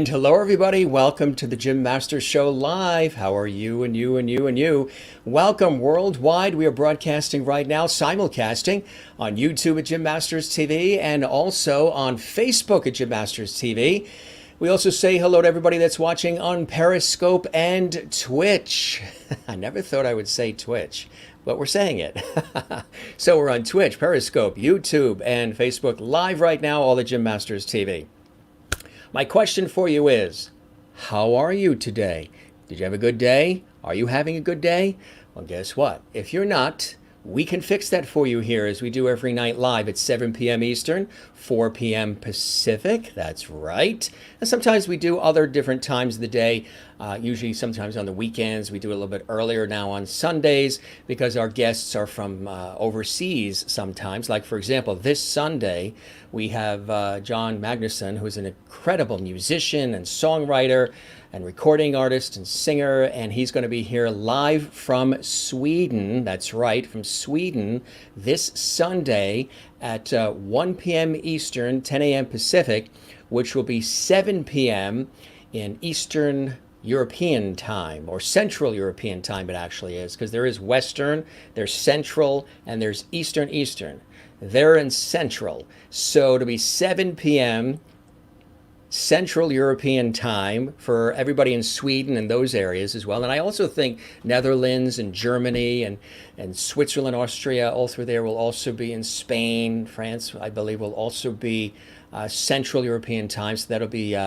And hello, everybody. Welcome to the Jim Masters Show Live. How are you and you and you and you? Welcome worldwide. We are broadcasting right now, simulcasting on YouTube at Jim Masters TV and also on Facebook at Jim Masters TV. We also say hello to everybody that's watching on Periscope and Twitch. I never thought I would say Twitch, but we're saying it. So we're on Twitch, Periscope, YouTube, and Facebook live right now, all at Jim Masters TV. My question for you is, how are you today? Did you have a good day? Are you having a good day? Well, guess what? If you're not, we can fix that for you here as we do every night live at 7 p.m. Eastern, 4 p.m. Pacific. That's right. And sometimes we do other different times of the day. Usually sometimes on the weekends. We do it a little bit earlier now on Sundays because our guests are from overseas sometimes. Like, for example, this Sunday, we have John Magnusson, who's an incredible musician and songwriter and recording artist and singer, and he's going to be here live from Sweden. That's right, from Sweden this Sunday at 1 p.m. Eastern, 10 a.m. Pacific, which will be 7 p.m. in Eastern European time, or Central European time it actually is, because there is Western, there's Central, and there's Eastern. They're in Central. So to be 7 p.m. Central European time for everybody in Sweden and those areas as well. And I also think Netherlands and Germany and Switzerland, Austria, all through there will also be in Spain. France, I believe, will also be Central European time. So that'll be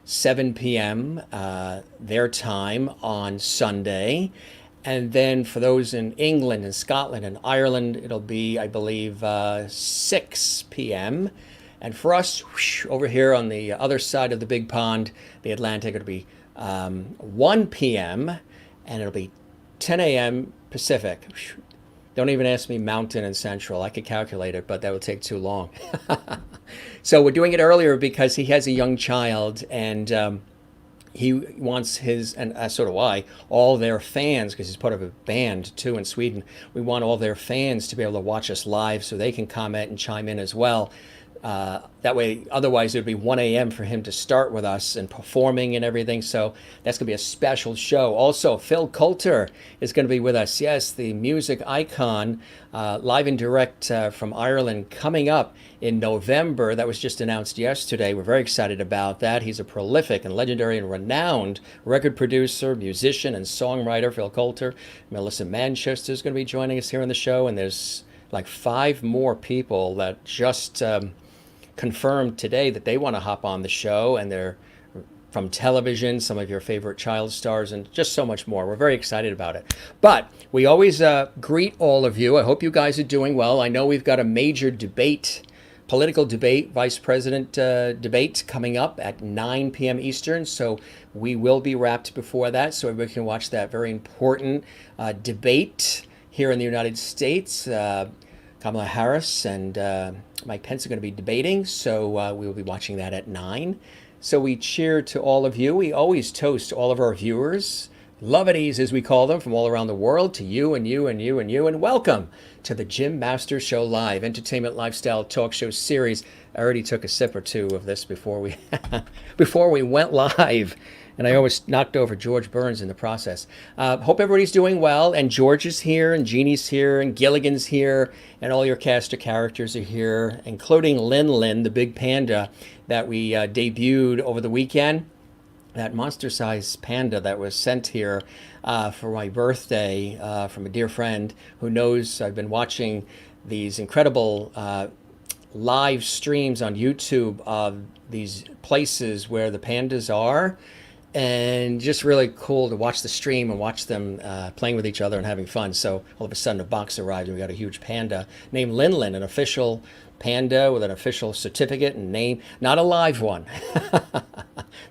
7 p.m. Their time on Sunday. And then for those in England and Scotland and Ireland, it'll be, I believe, 6 p.m. And for us, over here on the other side of the big pond, the Atlantic, it'll be 1 p.m. and it'll be 10 a.m. Pacific. Don't even ask me Mountain and Central. I could calculate it, but that would take too long. So we're doing it earlier because he has a young child, and he wants his, and so do I, all their fans, because he's part of a band too in Sweden. We want all their fans to be able to watch us live so they can comment and chime in as well. That way, otherwise it would be 1 a.m. for him to start with us and performing and everything. So that's going to be a special show. Also, Phil Coulter is going to be with us. Yes, the music icon, live and direct from Ireland, coming up in November. That was just announced yesterday. We're very excited about that. He's a prolific and legendary and renowned record producer, musician, and songwriter, Phil Coulter. Melissa Manchester is going to be joining us here on the show. And there's like 5 more people that just confirmed today that they want to hop on the show, and they're from television, some of your favorite child stars, and just so much more. We're very excited about it. But we always greet all of you. I hope you guys are doing well. I know we've got a major debate, political debate, vice president debate coming up at 9 p.m. Eastern. So we will be wrapped before that, so everybody can watch that very important debate here in the United States. Kamala Harris and Mike Pence are going to be debating, so we will be watching that at 9. So we cheer to all of you. We always toast all of our viewers, Lovities as we call them, from all around the world, to you and you and you and you, and welcome to the Jim Masters Show Live, entertainment lifestyle talk show series. I already took a sip or two of this before we before we went live. And I always knocked over George Burns in the process. Hope everybody's doing well. And George is here, and Jeannie's here, and Gilligan's here, and all your cast of characters are here, including Lin, the big panda that we debuted over the weekend. That monster-sized panda that was sent here for my birthday from a dear friend who knows I've been watching these incredible live streams on YouTube of these places where the pandas are. And just really cool to watch the stream and watch them playing with each other and having fun. So all of a sudden a box arrived and we got a huge panda named Lin, an official panda with an official certificate and name. Not a live one.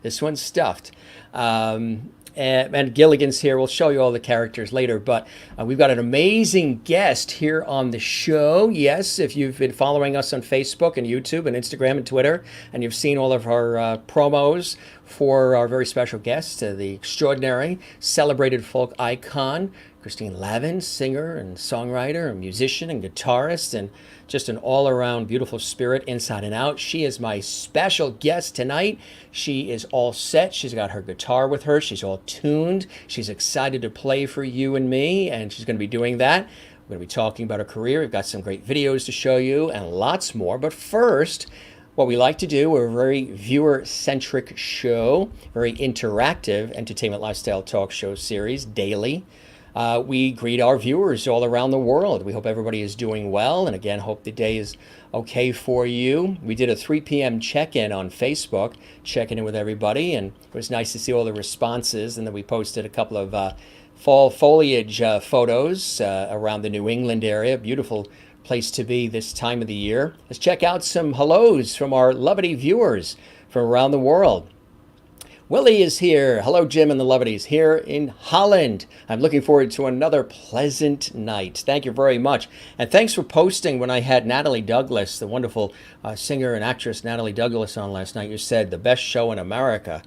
This one's stuffed. And Gilligan's here. We'll show you all the characters later, but we've got an amazing guest here on the show. Yes, if you've been following us on Facebook and YouTube and Instagram and Twitter, and you've seen all of our promos for our very special guest, the extraordinary, celebrated folk icon, Christine LAVIN, singer and songwriter, a musician and guitarist, and just an all-around beautiful spirit inside and out. She is my special guest tonight. She is all set. She's got her guitar with her. She's all tuned. She's excited to play for you and me, and she's going to be doing that. We're going to be talking about her career. We've got some great videos to show you and lots more. But first, what we like to do, we're a very viewer-centric show, very interactive entertainment lifestyle talk show series daily. We greet our viewers all around the world. We hope everybody is doing well, and again, hope the day is okay for you. We did a 3 p.m. check-in on Facebook, checking in with everybody, and it was nice to see all the responses, and then we posted a couple of fall foliage photos around the New England area. Beautiful place to be this time of the year. Let's check out some hellos from our lovely viewers from around the world. Willie is here. Hello, Jim and the Lovedies here in Holland. I'm looking forward to another pleasant night. Thank you very much. And thanks for posting when I had Natalie Douglas, the wonderful singer and actress Natalie Douglas on last night. You said the best show in America.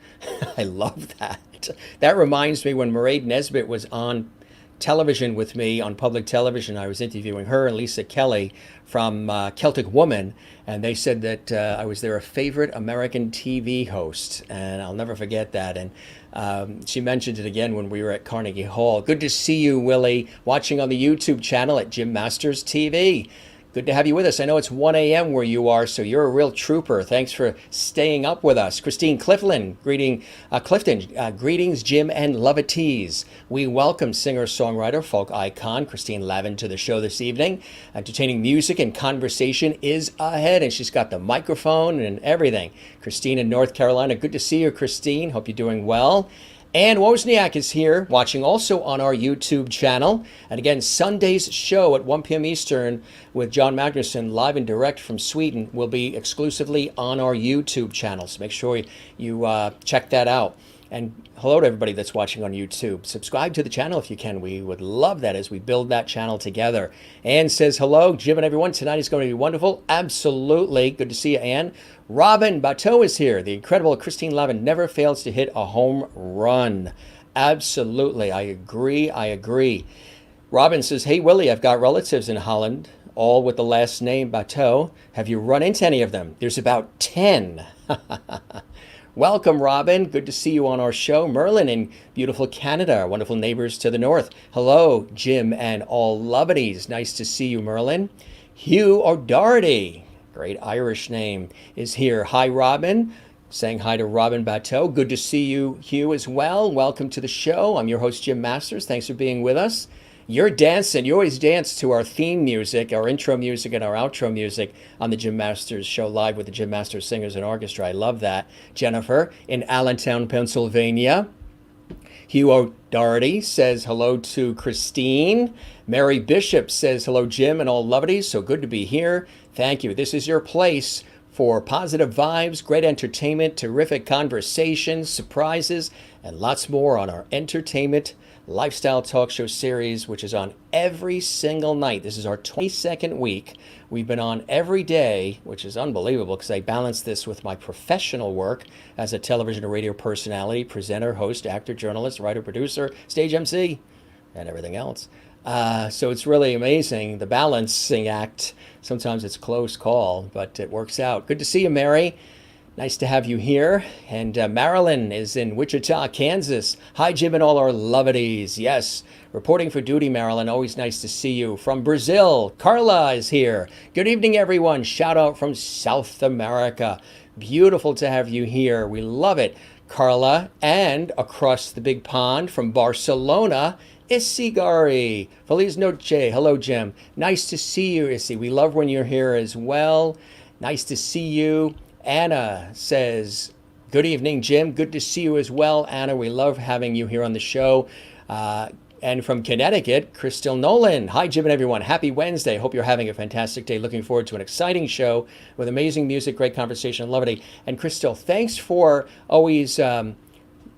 I love that. That reminds me when Mairead Nesbitt was on television with me on public television. I was interviewing her and Lisa Kelly from Celtic Woman, and they said that I was their favorite American TV host, and I'll never forget that. And she mentioned it again when we were at Carnegie Hall. Good to see you, Willie, watching on the YouTube channel at Jim Masters TV. Good to have you with us. I know it's 1 a.m. where you are, so you're a real trooper. Thanks for staying up with us. Christine Clifton, greetings, Jim and Loveties. We welcome singer-songwriter, folk icon Christine LAVIN to the show this evening. Entertaining music and conversation is ahead, and she's got the microphone and everything. Christine in North Carolina. Good to see you, Christine. Hope you're doing well. And Wozniak is here, watching also on our YouTube channel. And again, Sunday's show at 1 p.m. Eastern with John Magnusson, live and direct from Sweden, will be exclusively on our YouTube channel. So make sure you check that out. And hello to everybody that's watching on YouTube. Subscribe to the channel if you can. We would love that as we build that channel together. Ann says, hello, Jim and everyone. Tonight is going to be wonderful. Absolutely. Good to see you, Ann. Robin Bateau is here. The incredible Christine LAVIN never fails to hit a home run. Absolutely. I agree. Robin says, hey, Willie, I've got relatives in Holland, all with the last name Bateau. Have you run into any of them? There's about 10. Welcome, Robin. Good to see you on our show. Merlin in beautiful Canada, our wonderful neighbors to the north. Hello, Jim and all Lovedies. Nice to see you, Merlin. Hugh O'Doherty, great Irish name, is here. Hi, Robin. Saying hi to Robin Bateau. Good to see you, Hugh, as well. Welcome to the show. I'm your host, Jim Masters. Thanks for being with us. You're dancing. You always dance to our theme music, our intro music, and our outro music on the Jim Masters Show live with the Jim Masters Singers and Orchestra. I love that. Jennifer in Allentown, Pennsylvania. Hugh O'Doherty says hello to Christine. Mary Bishop says hello, Jim and all Lovedies. So good to be here. Thank you. This is your place for positive vibes, great entertainment, terrific conversations, surprises, and lots more on our entertainment lifestyle talk show series, which is on every single night. This is our 22nd week. We've been on every day, which is unbelievable because I balance this with my professional work as a television and radio personality, presenter, host, actor, journalist, writer, producer, stage MC, and everything else. So it's really amazing, the balancing act. Sometimes it's a close call, but it works out. Good to see you, Mary. Nice to have you here. And Marilyn is in Wichita, Kansas. Hi, Jim and all our Lovedies. Yes, reporting for duty, Marilyn. Always nice to see you. From Brazil, Carla is here. Good evening, everyone. Shout out from South America. Beautiful to have you here. We love it, Carla. And across the big pond from Barcelona, Isigari. Feliz noche. Hello, Jim. Nice to see you, Issy. We love when you're here as well. Nice to see you. Anna says, good evening, Jim. Good to see you as well, Anna. We love having you here on the show. And from Connecticut, Crystal Nolan. Hi, Jim and everyone. Happy Wednesday. Hope you're having a fantastic day. Looking forward to an exciting show with amazing music, great conversation, and levity. And Crystal, thanks for always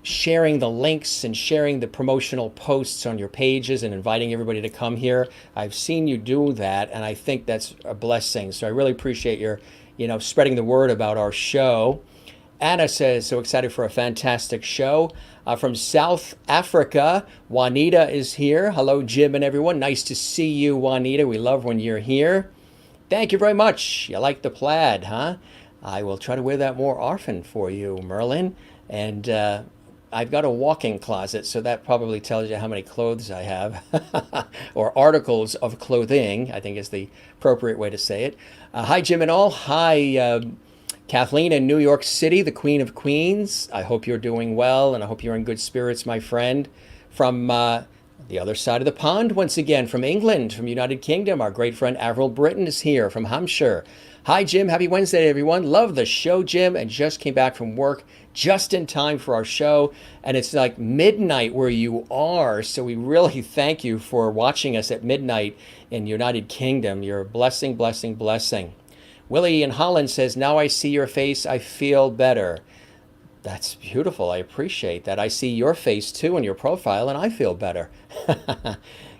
sharing the links and sharing the promotional posts on your pages and inviting everybody to come here. I've seen you do that, and I think that's a blessing. So I really appreciate your spreading the word about our show. Anna says, so excited for a fantastic show. From South Africa, Juanita is here. Hello, Jim and everyone. Nice to see you, Juanita. We love when you're here. Thank you very much. You like the plaid, huh? I will try to wear that more often for you, Merlin. And I've got a walk-in closet, so that probably tells you how many clothes I have, or articles of clothing, I think is the appropriate way to say it. Hi, Jim and all. Hi, Kathleen in New York City, the Queen of Queens. I hope you're doing well, and I hope you're in good spirits, my friend. From the other side of the pond, once again, from England, from United Kingdom, our great friend Avril Britton is here from Hampshire. Hi, Jim. Happy Wednesday, everyone. Love the show, Jim, and just came back from work just in time for our show. And it's like midnight where you are, so we really thank you for watching us at midnight in United Kingdom. You're a blessing, blessing, blessing. Willie in Holland says, now I see your face, I feel better. That's beautiful. I appreciate that. I see your face too in your profile, and I feel better.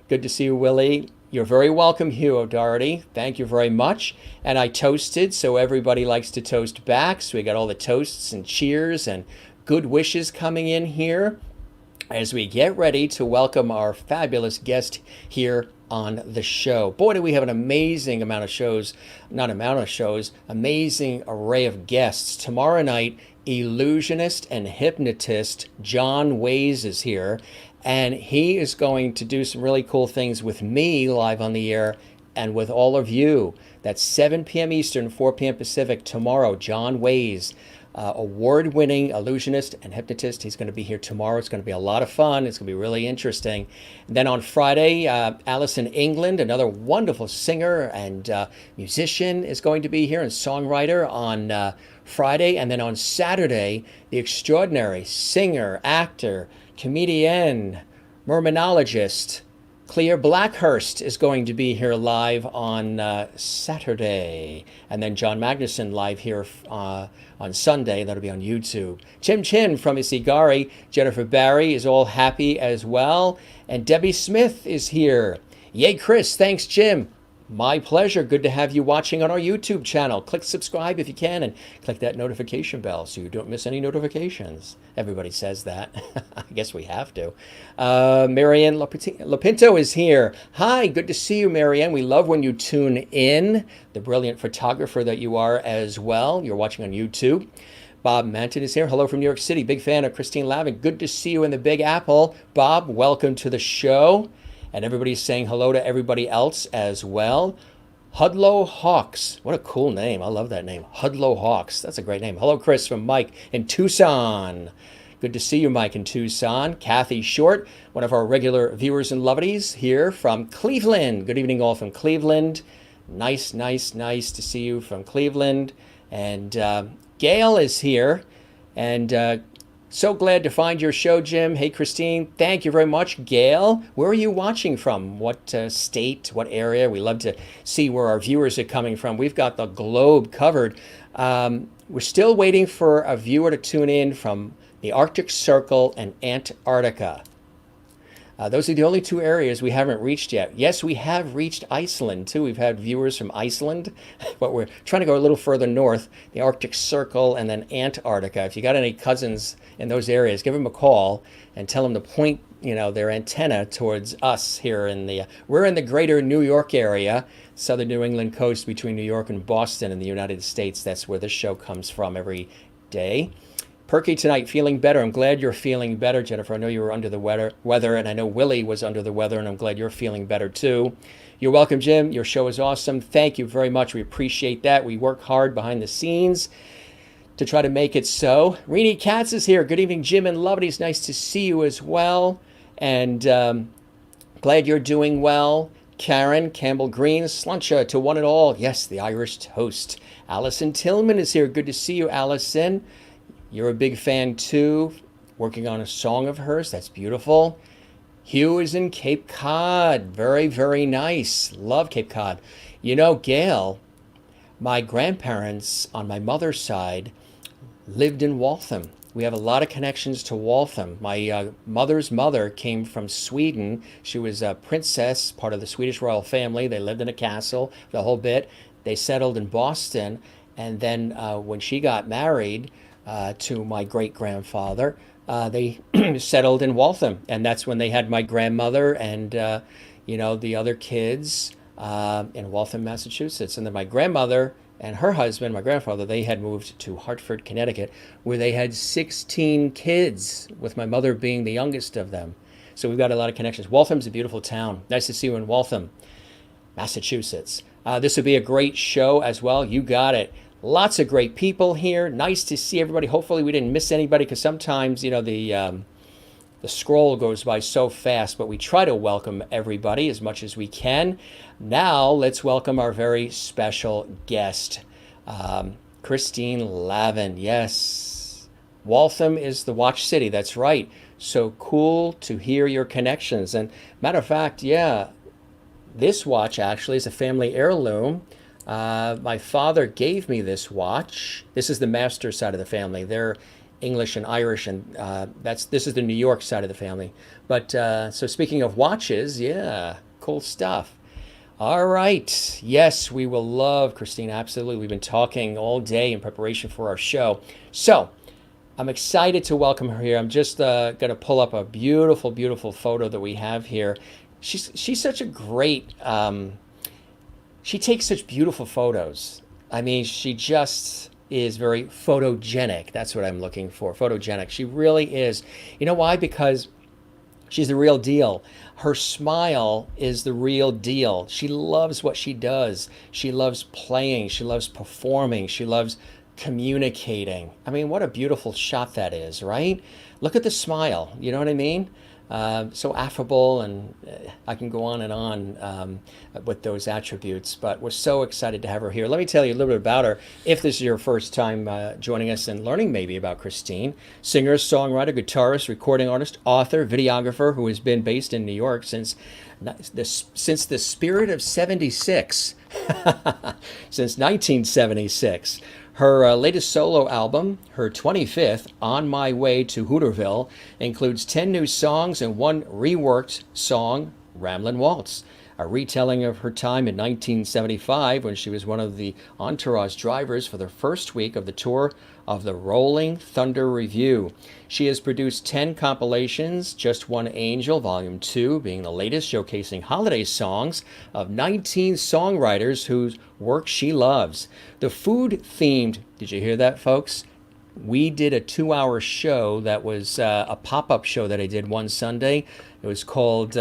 Good to see you, Willie. You're very welcome, Hugh O'Doherty. Thank you very much. And I toasted, so everybody likes to toast back. So we got all the toasts and cheers and good wishes coming in here as we get ready to welcome our fabulous guest here on the show. Boy, do we have an amazing amount of shows, amazing array of guests. Tomorrow night, illusionist and hypnotist John Ways is here, and he is going to do some really cool things with me live on the air and with all of you. That's 7 p.m. Eastern, 4 p.m. Pacific tomorrow. John Ways, award-winning illusionist and hypnotist. He's going to be here tomorrow. It's going to be a lot of fun. It's going to be really interesting. And then on Friday, Alison England, another wonderful singer and musician, is going to be here, and songwriter on Friday. And then on Saturday, the extraordinary singer, actor, comedian, mermanologist, Clea Blackhurst is going to be here live on Saturday. And then John Magnuson live here on Sunday. That'll be on YouTube. Chim Chin from Isigari. Jennifer Barry is all happy as well. And Debbie Smith is here. Yay, Chris. Thanks, Jim. My pleasure. Good to have you watching on our YouTube channel. Click subscribe if you can, and click that notification bell so you don't miss any notifications. Everybody says that. I guess we have to. Marianne Lapinto is here. Hi, good to see you, Marianne. We love when you tune in. The brilliant photographer that you are as well. You're watching on YouTube. Bob Manton is here. Hello from New York City. Big fan of Christine Lavin. Good to see you in the Big Apple. Bob, welcome to the show. And everybody's saying hello to everybody else as well. Hudlow Hawks. What a cool name. I love that name. Hudlow Hawks. That's a great name. Hello, Chris from Mike in Tucson. Good to see you, Mike in Tucson. Kathy Short, one of our regular viewers and lovelies here from Cleveland. Good evening, all from Cleveland. Nice to see you from Cleveland. And Gail is here. And so glad to find your show, Jim. Hey, Christine. Thank you very much, Gail. Where are you watching from? What state? What area? We love to see where our viewers are coming from. We've got the globe covered. We're still waiting for a viewer to tune in from the Arctic Circle and Antarctica. Those are the only two areas we haven't reached yet. Yes, we have reached Iceland, too. We've had viewers from Iceland, but we're trying to go a little further north, the Arctic Circle and then Antarctica. If you got any cousins in those areas, give them a call and tell them to point, their antenna towards us here we're in the greater New York area, southern New England coast between New York and Boston in the United States. That's where this show comes from every day. Perky tonight, feeling better. I'm glad you're feeling better, Jennifer. I know you were under the weather, and I know Willie was under the weather, and I'm glad you're feeling better too. You're welcome, Jim. Your show is awesome. Thank you very much. We appreciate that. We work hard behind the scenes to try to make it so. Renee Katz is here. Good evening, Jim and Lovely. It's nice to see you as well, and glad you're doing well. Karen Campbell Green, Sluncha to one and all. Yes, the Irish toast. Allison Tillman is here. Good to see you, Allison. You're a big fan too, working on a song of hers. That's beautiful. Hugh is in Cape Cod. Very, very nice. Love Cape Cod. Gail, my grandparents on my mother's side lived in Waltham. We have a lot of connections to Waltham. My mother's mother came from Sweden. She was a princess, part of the Swedish royal family. They lived in a castle, the whole bit. They settled in Boston. And then when she got married, to my great-grandfather. They settled in Waltham, and that's when they had my grandmother and the other kids in Waltham, Massachusetts. And then my grandmother and her husband, my grandfather, they had moved to Hartford, Connecticut, where they had 16 kids, with my mother being the youngest of them. So we've got a lot of connections. Waltham's a beautiful town. Nice to see you in Waltham, Massachusetts. This would be a great show as well. You got it. Lots of great people here. Nice to see everybody. Hopefully we didn't miss anybody, because sometimes, the scroll goes by so fast, but we try to welcome everybody as much as we can. Now let's welcome our very special guest, Christine Lavin. Yes, Waltham is the Watch City. That's right. So cool to hear your connections. And matter of fact, yeah, this watch actually is a family heirloom. My father gave me this watch. This is the master side of the family. They're English and Irish, and this is the New York side of the family. But so speaking of watches, yeah, cool stuff. All right. Yes, we will love Christine. Absolutely. We've been talking all day in preparation for our show. So I'm excited to welcome her here. I'm just going to pull up a beautiful, beautiful photo that we have here. She's such a great, she takes such beautiful photos. I mean, she just is very photogenic. That's what I'm looking for. Photogenic. She really is. You know why? Because she's the real deal. Her smile is the real deal. She loves what she does. She loves playing. She loves performing. She loves communicating. I mean, what a beautiful shot that is, right? Look at the smile. You know what I mean? So affable, and I can go on and on with those attributes, but we're so excited to have her here. Let me tell you a little bit about her, if this is your first time joining us and learning maybe about Christine. Singer, songwriter, guitarist, recording artist, author, videographer, who has been based in New York since the spirit of 76, since 1976. Her latest solo album, her 25th, On My Way to Hooterville, includes 10 new songs and one reworked song, Ramblin' Waltz, a retelling of her time in 1975 when she was one of the entourage drivers for the first week of the tour of the Rolling Thunder Revue. She has produced 10 compilations, Just One Angel, Volume 2, being the latest, showcasing holiday songs of 19 songwriters whose work she loves. The food-themed, did you hear that, folks? We did a 2-hour show that was a pop-up show that I did one Sunday. It was called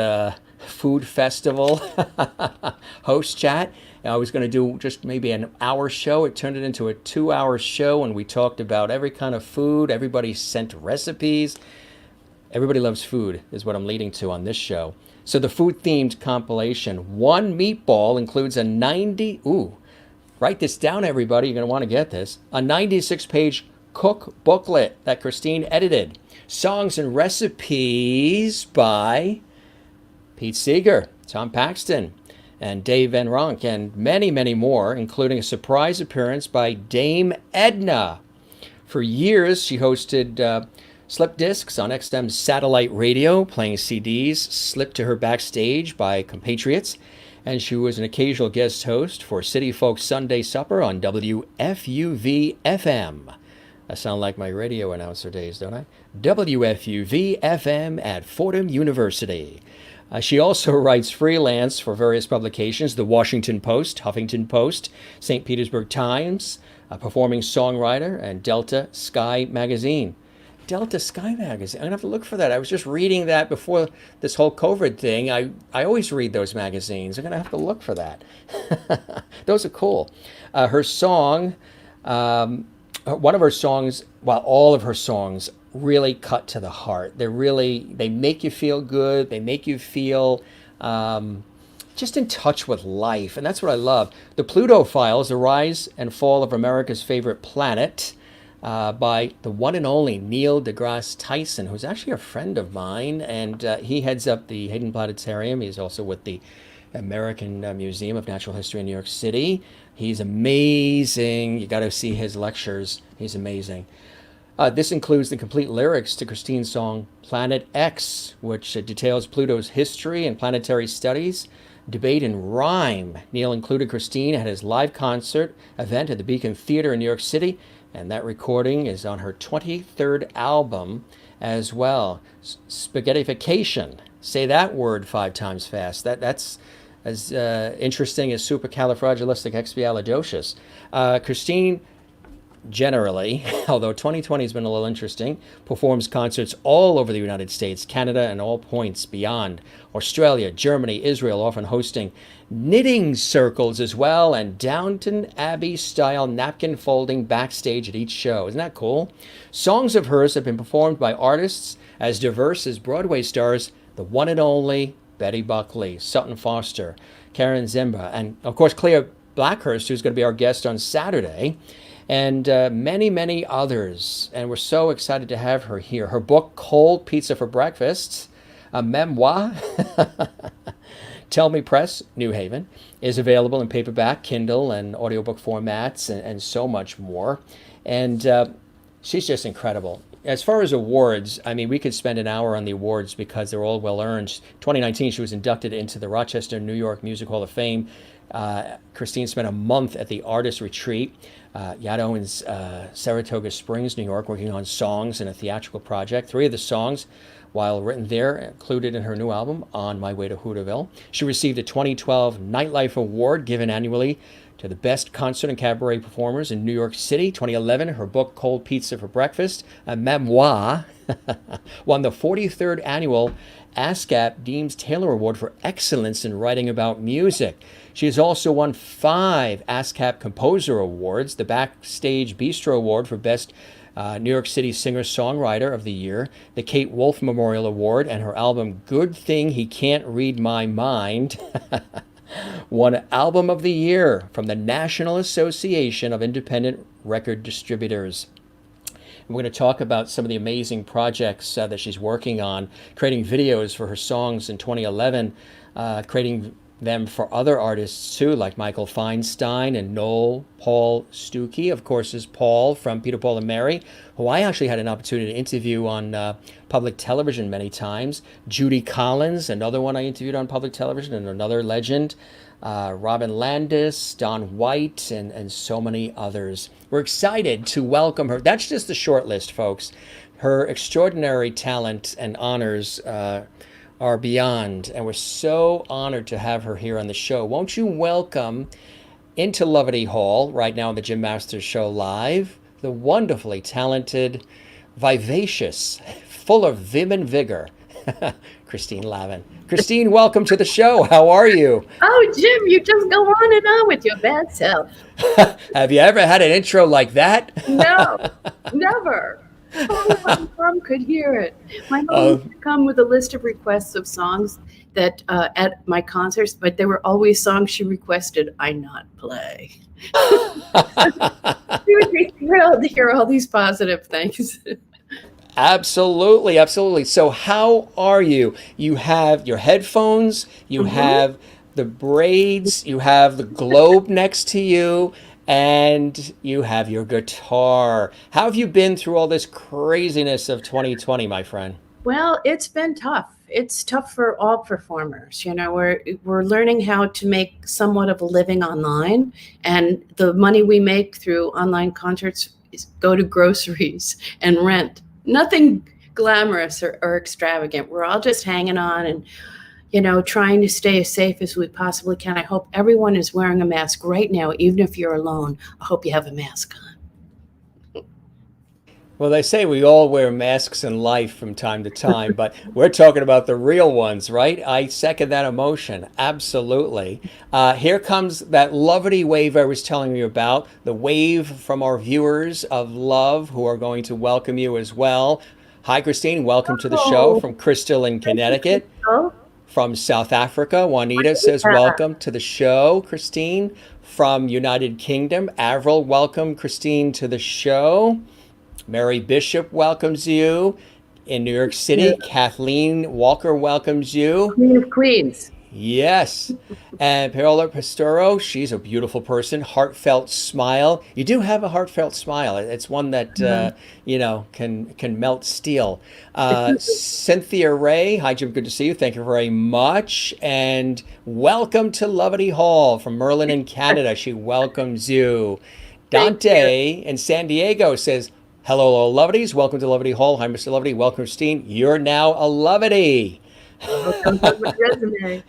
Food Festival Host Chat. I was going to do just maybe an hour show. It turned it into a 2-hour show, and we talked about every kind of food. Everybody sent recipes. Everybody loves food is what I'm leading to on this show. So the food-themed compilation, One Meatball, includes a write this down, everybody. You're going to want to get this. A 96-page cook booklet that Christine edited. Songs and recipes by Pete Seeger, Tom Paxton, and Dave Van Ronk, and many, many more, including a surprise appearance by Dame Edna. For years, she hosted slip discs on XM satellite radio, playing CDs slipped to her backstage by compatriots, and she was an occasional guest host for City Folk Sunday Supper on WFUV-FM. I sound like my radio announcer days, don't I? WFUV-FM at Fordham University. She also writes freelance for various publications, The Washington Post, Huffington Post, St. Petersburg Times, a performing songwriter, and Delta Sky Magazine. Delta Sky Magazine. I'm going to have to look for that. I was just reading that before this whole COVID thing. I always read those magazines. I'm going to have to look for that. Those are cool. Her song, one of her songs, all of her songs really cut to the heart. They make you feel good. They make you feel just in touch with life. And that's what I love. The Pluto Files, The Rise and Fall of America's Favorite Planet, by the one and only Neil deGrasse Tyson, who's actually a friend of mine. And he heads up the Hayden Planetarium. He's also with the American Museum of Natural History in New York City. He's amazing. You got to see his lectures. He's amazing. This includes the complete lyrics to Christine's song Planet X, which details Pluto's history and planetary studies. Debate and rhyme. Neil included Christine at his live concert event at the Beacon Theater in New York City, And that recording is on her 23rd album as well. Spaghettification. Say that word 5 times fast. That's as interesting as supercalifragilisticexpialidocious. Christine generally, although 2020 has been a little interesting, performs concerts all over the United States, Canada, and all points beyond. Australia, Germany, Israel, often hosting knitting circles as well, and Downton Abbey style napkin folding backstage at each show. Isn't that cool? Songs of hers have been performed by artists as diverse as Broadway stars, the one and only Betty Buckley, Sutton Foster, Karen Zimba, and of course Clea Blackhurst, who's going to be our guest on Saturday, and many, many others. And we're so excited to have her here. Her book, Cold Pizza for Breakfast, a memoir, Tell Me Press, New Haven, is available in paperback, Kindle, and audiobook formats, and so much more. And she's just incredible. As far as awards, I mean, we could spend an hour on the awards because they're all well-earned. 2019, she was inducted into the Rochester, New York Music Hall of Fame. Christine spent a month at the Artist Retreat, Yad Owens, Saratoga Springs, New York, working on songs in a theatrical project. 3 of the songs, while written there, included in her new album, On My Way to Hooterville. She received a 2012 Nightlife Award given annually to the best concert and cabaret performers in New York City. 2011, her book, Cold Pizza for Breakfast, a memoir, won the 43rd annual ASCAP Deems Taylor Award for Excellence in Writing About Music. She has also won 5 ASCAP Composer Awards, the Backstage Bistro Award for Best New York City Singer-Songwriter of the Year, the Kate Wolf Memorial Award, and her album Good Thing He Can't Read My Mind won Album of the Year from the National Association of Independent Record Distributors. We're going to talk about some of the amazing projects that she's working on, creating videos for her songs in 2011, creating them for other artists too, like Michael Feinstein and Noel Paul Stuckey, of course, is Paul from Peter, Paul and Mary, who I actually had an opportunity to interview on public television many times. Judy Collins, another one I interviewed on public television, and another legend. Robin Landis, Don White, and so many others. We're excited to welcome her. That's just the short list, folks. Her extraordinary talent and honors are beyond, and we're so honored to have her here on the show. Won't you welcome into Loverty Hall, right now on the Jim Masters Show Live, the wonderfully talented, vivacious, full of vim and vigor, Christine Lavin. Christine, welcome to the show. How are you? Oh, Jim, you just go on and on with your bad self. Have you ever had an intro like that? No, never. Only my mom could hear it. My mom would come with a list of requests of songs that at my concerts, but they were always songs she requested I not play. She would be thrilled to hear all these positive things. Absolutely, absolutely. So how are you? You have your headphones, you have the braids, you have the globe next to you, and you have your guitar. How have you been through all this craziness of 2020, my friend? Well, it's been tough. It's tough for all performers. You know, we're learning how to make somewhat of a living online, and the money we make through online concerts is go to groceries and rent. Nothing glamorous or extravagant. We're all just hanging on and, you know, trying to stay as safe as we possibly can. I hope everyone is wearing a mask right now, even if you're alone. I hope you have a mask on. Well, they say we all wear masks in life from time to time, but we're talking about the real ones, right? I second that emotion. Absolutely. Here comes that Loverty wave I was telling you about, the wave from our viewers of love who are going to welcome you as well. Hi, Christine. Welcome to the show from Crystal in Connecticut. From South Africa, Juanita says welcome to the show, Christine. From United Kingdom, Avril, welcome, Christine, to the show. Mary Bishop welcomes you. In New York City, Kathleen Walker welcomes you. Queen of Queens. Yes. And Paola Pastoro, she's a beautiful person. Heartfelt smile. You do have a heartfelt smile. It's one that, you know, can melt steel. Cynthia Ray, hi, Jim. Good to see you. Thank you very much. And welcome to Loverty Hall from Merlin in Canada. She welcomes you. Thank you. Dante in San Diego says, hello, Lovedies. Welcome to Lovedy Hall. Hi, Mr. Lovedy. Welcome, Christine. You're now a Lovedy. Oh, don't have my resume.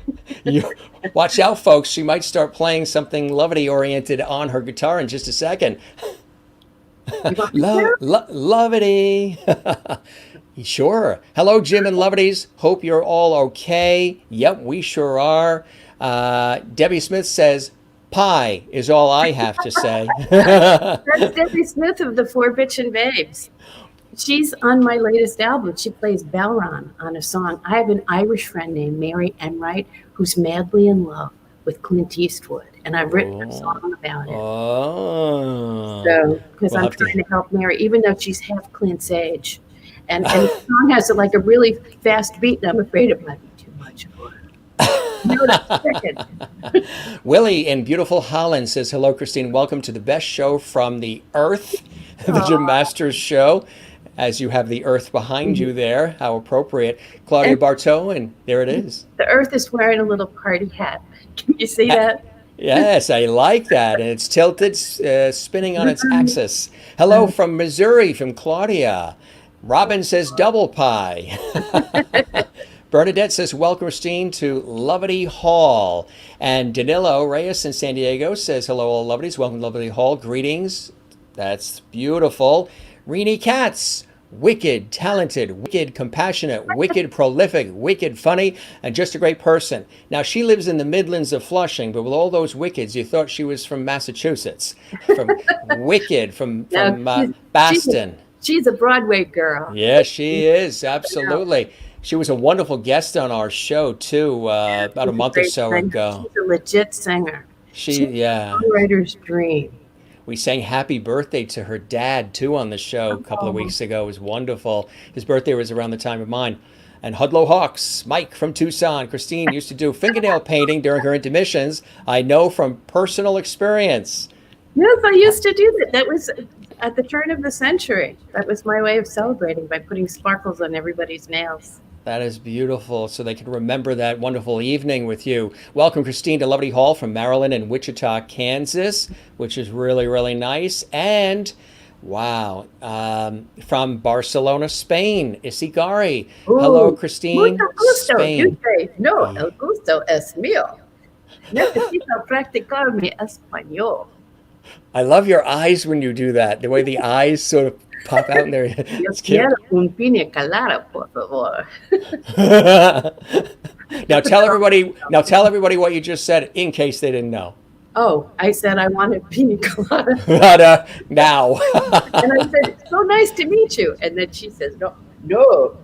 You, watch out, folks. She might start playing something Lovedy oriented on her guitar in just a second. You want me to? Lovedy. Sure. Hello, Jim and Lovedies. Hope you're all okay. Yep, we sure are. Debbie Smith says, pie is all I have to say. That's Debbie Smith of the Four Bitchin' Babes. She's on my latest album. She plays Balron on a song. I have an Irish friend named Mary Enright who's madly in love with Clint Eastwood, and I've written a song about it. Oh. So, because We'll I'm have to- trying to help Mary, even though she's half Clint's age, and the song has like a really fast beat, and I'm afraid it might be too much for her. No, that's second. Willie in beautiful Holland says, hello, Christine. Welcome to the best show from the earth, the Jim Masters show. As you have the earth behind you there, how appropriate. Claudia Bartow, and there it is. The Earth is wearing a little party hat. Can you see that? Yes, I like that. And it's tilted, spinning on its axis. Hello from Missouri, from Claudia. Robin says double pie. Bernadette says, welcome, Christine, to Lovedy Hall. And Danilo Reyes in San Diego says, hello, all Lovedies. Welcome to Lovedy Hall. Greetings. That's beautiful. Renee Katz, wicked, talented, wicked, compassionate, wicked, prolific, wicked, funny, and just a great person. Now, she lives in the Midlands of Flushing, but with all those wickeds, you thought she was from Massachusetts. From wicked, from Boston. She's a Broadway girl. Yes, she is. Absolutely. She was a wonderful guest on our show, too, about a month or so ago. She's a legit singer. She's a songwriter's dream. We sang happy birthday to her dad, too, on the show a couple of weeks ago. It was wonderful. His birthday was around the time of mine. And Hudlow Hawks, Mike from Tucson. Christine used to do fingernail painting during her intermissions. I know from personal experience. Yes, I used to do that. That was at the turn of the century. That was my way of celebrating, by putting sparkles on everybody's nails. That is beautiful, so they can remember that wonderful evening with you. Welcome, Christine, to Lovedy Hall from Maryland and Wichita, Kansas, which is really, really nice. And, wow, from Barcelona, Spain, Isigari. Hello, Christine, Mucho gusto. Spain. You say, no, el gusto es mío. Necesito practicar mi español. I love your eyes when you do that, the way the eyes sort of pop out in there. Yo It's cute. quiero un piña colada, por favor. Now tell everybody what you just said in case they didn't know. Oh, I said I wanted piña colada. Now. And I said, it's so nice to meet you. And then she says, no,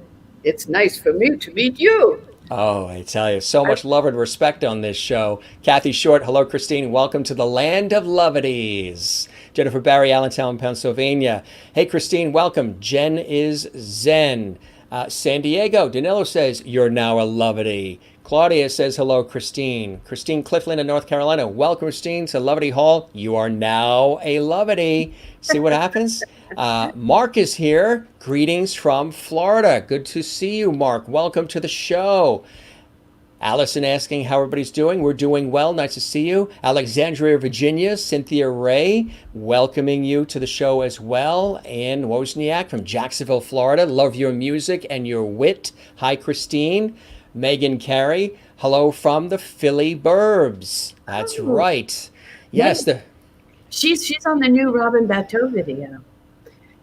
it's nice for me to meet you. Oh, I tell you, so much love and respect on this show. Kathy Short, hello, Christine. Welcome to the land of Lovedies. Jennifer Barry, Allentown, Pennsylvania. Hey, Christine, welcome. Jen is Zen. San Diego, Danilo says, you're now a Lovedy. Claudia says, hello, Christine. Christine Clifton in North Carolina. Welcome, Christine, to Lovedy Hall. You are now a Lovedy. See what happens? Mark is here. Greetings from Florida. Good to see you, Mark. Welcome to the show. Allison asking how everybody's doing. We're doing well. Nice to see you. Alexandria, Virginia. Cynthia Ray, welcoming you to the show as well. Ann Wozniak from Jacksonville, Florida. Love your music and your wit. Hi, Christine. Megan Carey, hello from the Philly Burbs. That's right. Yes. She's on the new Robin Bateau video.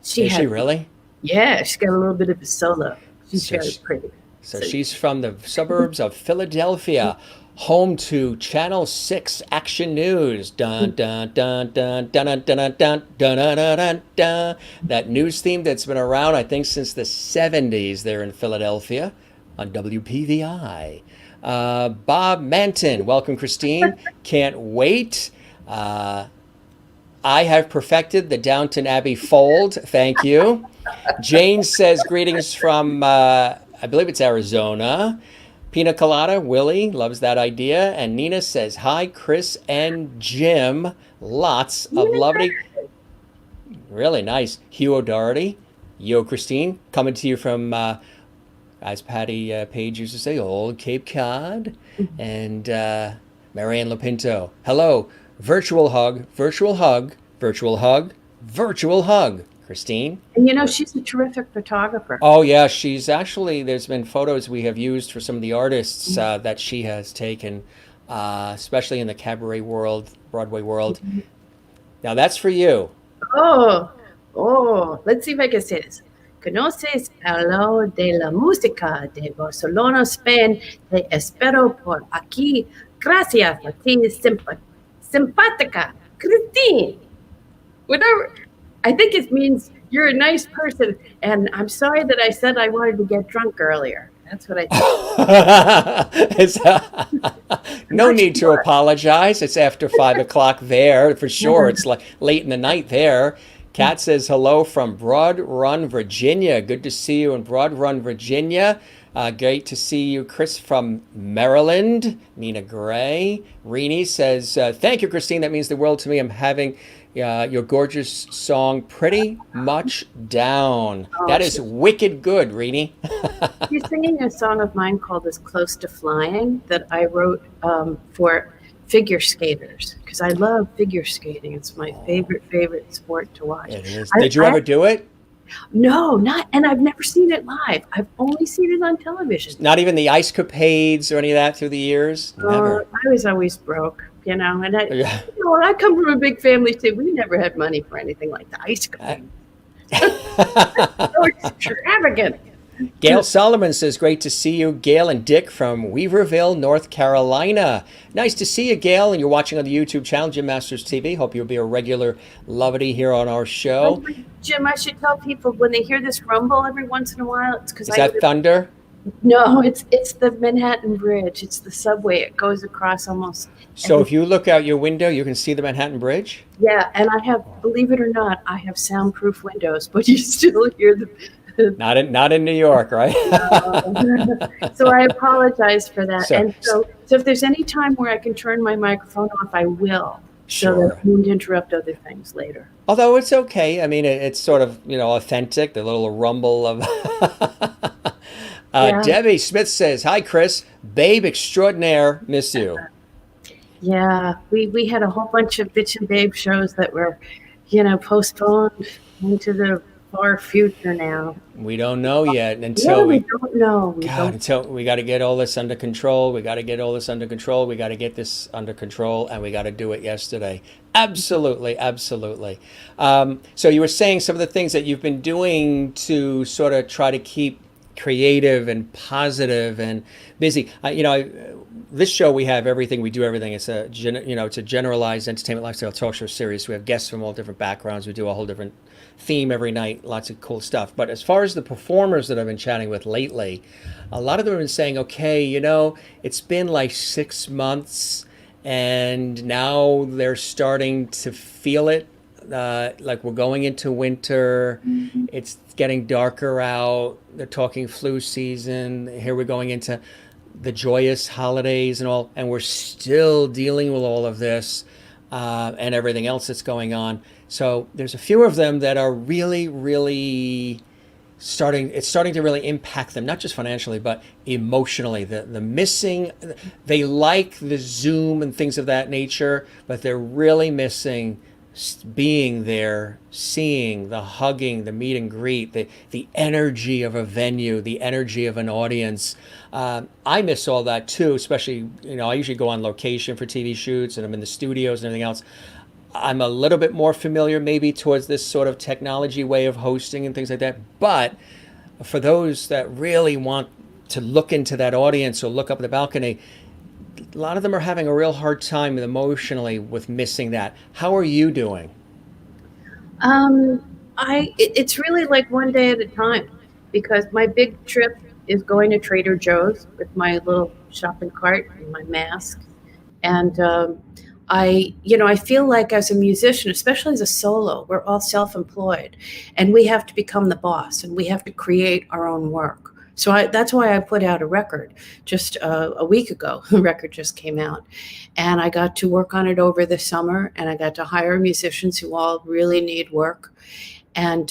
Is she really? Yeah, she's got a little bit of a solo. She's very pretty. So she's from the suburbs of Philadelphia, home to Channel 6 Action News. Dun dun dun dun dun dun dun dun dun dun dun dun. That news theme that's been around, I think, since the 70s there in Philadelphia on WPVI. Bob Manton, welcome, Christine. Can't wait. I have perfected the Downton Abbey fold. Thank you. Jane says greetings from, I believe it's Arizona. Pina Colada, Willie loves that idea. And Nina says, hi, Chris and Jim. Lots of lovely. Really nice. Hugh O'Doherty. Yo, Christine, coming to you from, as Patty Page used to say, old Cape Cod. And Marianne Lopinto. Hello. Virtual hug Virtual hug. Virtual hug. Christine. And she's a terrific photographer. Oh yeah, she's actually. There's been photos we have used for some of the artists that she has taken, especially in the cabaret world, Broadway world. Now that's for you. Oh, oh, let's see if I can say this. Conoces algo de la música de Barcelona, Spain. Te espero por aquí. Gracias a ti, simpática, Christine. Whatever. I think it means you're a nice person, and I'm sorry that I said I wanted to get drunk earlier. That's what I think. No need to apologize. It's after 5 o'clock there for sure. It's like late in the night there. Kat says hello from Broad Run, Virginia. Good to see you in Broad Run, Virginia. Great to see you, Chris from Maryland. Nina Gray. Rini says, thank you, Christine. That means the world to me. I'm having your gorgeous song pretty much down. That is wicked good, Rini. She's singing a song of mine called As Close to Flying that I wrote for figure skaters because I love figure skating. It's my favorite sport to watch. It is. Did you ever do it? No, and I've never seen it live. I've only seen it on television. Not even the ice capades or any of that through the years? Never. I was always broke, and I come from a big family too. We never had money for anything like the ice capade. So extravagant. Gail Solomon says, great to see you. Gail and Dick from Weaverville, North Carolina. Nice to see you, Gail, and you're watching on the YouTube channel, Jim Masters TV. Hope you'll be a regular lovity here on our show. Jim, I should tell people when they hear this rumble every once in a while, it's because Is that thunder? No, it's the Manhattan Bridge. It's the subway. It goes across almost. So if you look out your window, you can see the Manhattan Bridge? Yeah, and I have, believe it or not, I have soundproof windows, but you still hear the... Not in New York, right? So I apologize for that. So if there's any time where I can turn my microphone off, I will. Sure. So that I won't interrupt other things later. Although it's okay. I mean, it's sort of, authentic, the little rumble of... Debbie Smith says, hi, Chris. Babe extraordinaire. Miss you. Yeah, we had a whole bunch of Bitch and Babe shows that were, postponed into the far future now. We don't know yet until we don't know. Until we got to get all this under control. We got to get all this under control. We got to get this under control, and we got to do it yesterday. Absolutely, absolutely. So you were saying some of the things that you've been doing to sort of try to keep creative and positive and busy. This show, we have everything. We do everything. It's a generalized entertainment lifestyle talk show series. We have guests from all different backgrounds. We do a whole different theme every night. Lots of cool stuff. But as far as the performers that I've been chatting with lately, a lot of them have been saying, okay, it's been like 6 months and now they're starting to feel it. Like we're going into winter. Mm-hmm. It's getting darker out. They're talking flu season. Here we're going into the joyous holidays and all, and we're still dealing with all of this and everything else that's going on. So there's a few of them that are really, really starting to really impact them, not just financially, but emotionally. The missing, they like the Zoom and things of that nature, but they're really missing being there, seeing the hugging, the meet and greet, the energy of a venue, the energy of an audience. I miss all that too, especially, I usually go on location for TV shoots and I'm in the studios and everything else. I'm a little bit more familiar maybe towards this sort of technology way of hosting and things like that. But for those that really want to look into that audience or look up at the balcony, a lot of them are having a real hard time emotionally with missing that. How are you doing? It's really like one day at a time, because my big trip is going to Trader Joe's with my little shopping cart and my mask. And I feel like as a musician, especially as a solo, we're all self-employed and we have to become the boss and we have to create our own work. So that's why I put out a record just a week ago. The record just came out and I got to work on it over the summer and I got to hire musicians who all really need work. And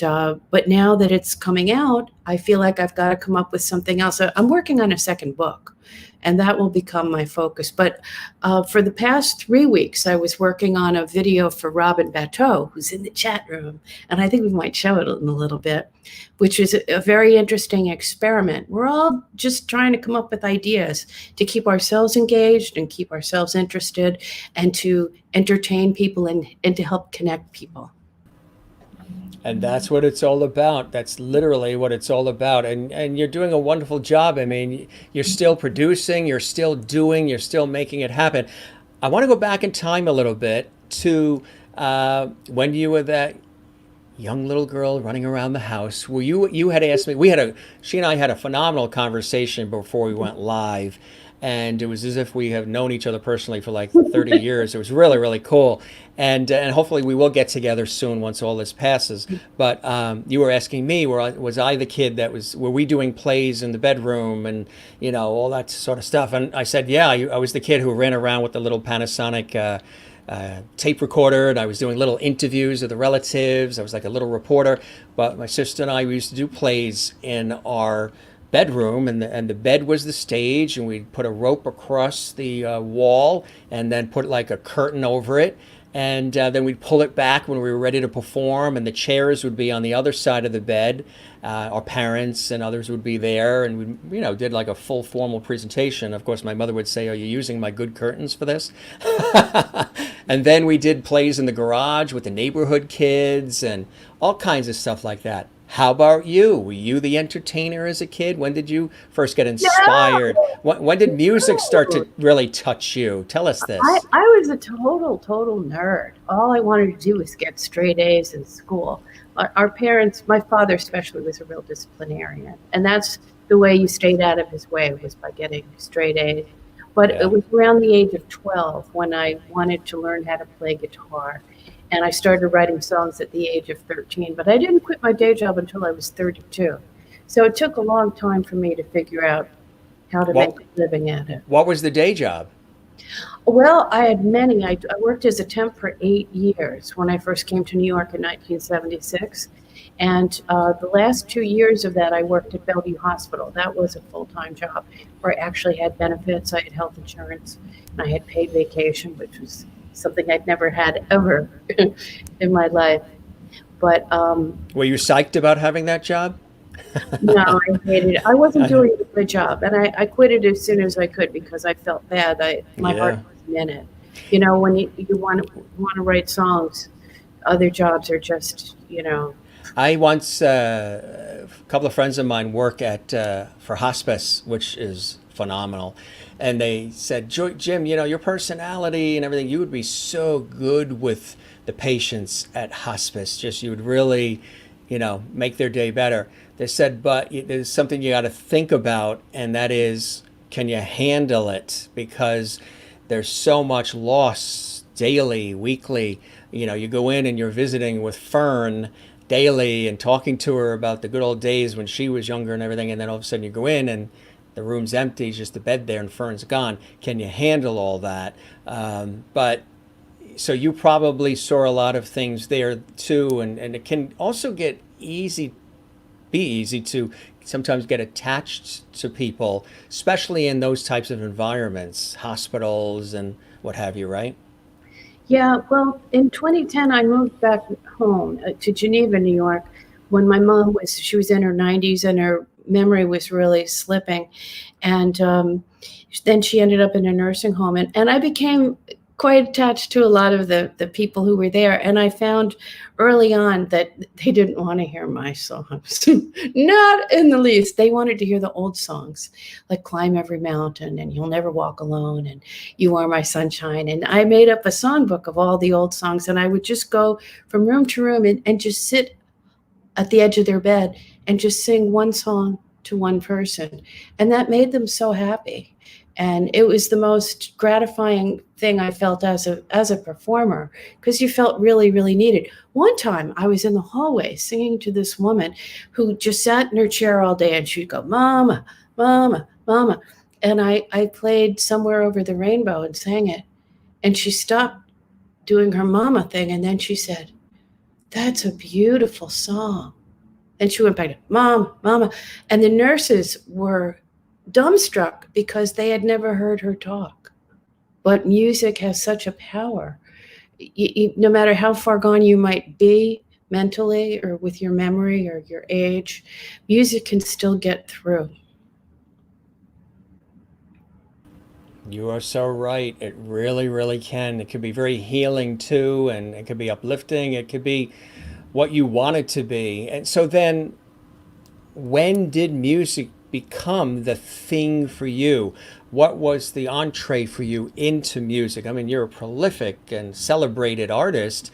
but now that it's coming out, I feel like I've got to come up with something else. I'm working on a second book. and that will become my focus. But for the past 3 weeks, I was working on a video for Robin Bateau, who's in the chat room, and I think we might show it in a little bit, which is a very interesting experiment. We're all just trying to come up with ideas to keep ourselves engaged and keep ourselves interested and to entertain people and to help connect people. And that's what it's all about. That's literally what it's all about. And you're doing a wonderful job. I mean, you're still producing, you're still doing, you're still making it happen. I want to go back in time a little bit to when you were that young little girl running around the house. Where you had asked me, she and I had a phenomenal conversation before we went live. And it was as if we have known each other personally for like 30 years. It was really, really cool. And hopefully we will get together soon once all this passes. But you were asking me, was I the kid were we doing plays in the bedroom and, all that sort of stuff? And I said, yeah, I was the kid who ran around with the little Panasonic tape recorder, and I was doing little interviews of the relatives. I was like a little reporter. But my sister and I, we used to do plays in our bedroom, and the bed was the stage, and we'd put a rope across the wall and then put like a curtain over it, and then we'd pull it back when we were ready to perform, and the chairs would be on the other side of the bed. Our parents and others would be there, and we did like a full formal presentation. Of course, my mother would say, "Are you using my good curtains for this?" And then we did plays in the garage with the neighborhood kids and all kinds of stuff like that. How about you? Were you the entertainer as a kid? When did you first get inspired? No. When did music start to really touch you? Tell us this. I was a total nerd. All I wanted to do was get straight A's in school. Our parents, my father especially, was a real disciplinarian. And that's the way you stayed out of his way, was by getting straight A's. But Yeah. it was around the age of 12 when I wanted to learn how to play guitar. And I started writing songs at the age of 13, but I didn't quit my day job until I was 32. So it took a long time for me to figure out how to make a living at it. What was the day job? Well, I had many. I worked as a temp for 8 years when I first came to New York in 1976. And the last 2 years of that, I worked at Bellevue Hospital. That was a full-time job where I actually had benefits. I had health insurance, and I had paid vacation, which was something I'd never had ever in my life. But were you psyched about having that job? No, I hated it. I wasn't doing a good job, and I quit it as soon as I could because I felt bad. My heart wasn't in it. When you want to write songs, other jobs are just. I once, a couple of friends of mine work for hospice, which is phenomenal. And they said, Jim, your personality and everything, you would be so good with the patients at hospice. You would really, make their day better. They said, but there's something you got to think about, and that is, can you handle it? Because there's so much loss daily, weekly. You go in and you're visiting with Fern daily and talking to her about the good old days when she was younger and everything, and then all of a sudden you go in and the room's empty, just the bed there, and Fern's gone. Can you handle all that? But so you probably saw a lot of things there too, and it can also be easy to sometimes get attached to people, especially in those types of environments, hospitals and what have you, right? Yeah, well, in 2010, I moved back home to Geneva, New York, when my mom she was in her 90s and her memory was really slipping. And then she ended up in a nursing home. And I became quite attached to a lot of the people who were there. And I found early on that they didn't want to hear my songs. Not in the least. They wanted to hear the old songs, like Climb Every Mountain and You'll Never Walk Alone and You Are My Sunshine. And I made up a songbook of all the old songs. And I would just go from room to room and just sit at the edge of their bed and just sing one song to one person. And that made them so happy. And it was the most gratifying thing I felt as a performer, because you felt really, really needed. One time I was in the hallway singing to this woman who just sat in her chair all day, and she'd go, "Mama, Mama, Mama." And I played Somewhere Over the Rainbow and sang it. And she stopped doing her mama thing. And then she said, "That's a beautiful song." And she went back to, "Mom, Mama." And the nurses were dumbstruck because they had never heard her talk. But music has such a power. No matter how far gone you might be mentally or with your memory or your age, music can still get through. You are so right. It really, really can. It can be very healing too, and it can be uplifting. It could be what you want it to be. And so then, when did music become the thing for you? What was the entree for you into music? I mean, you're a prolific and celebrated artist.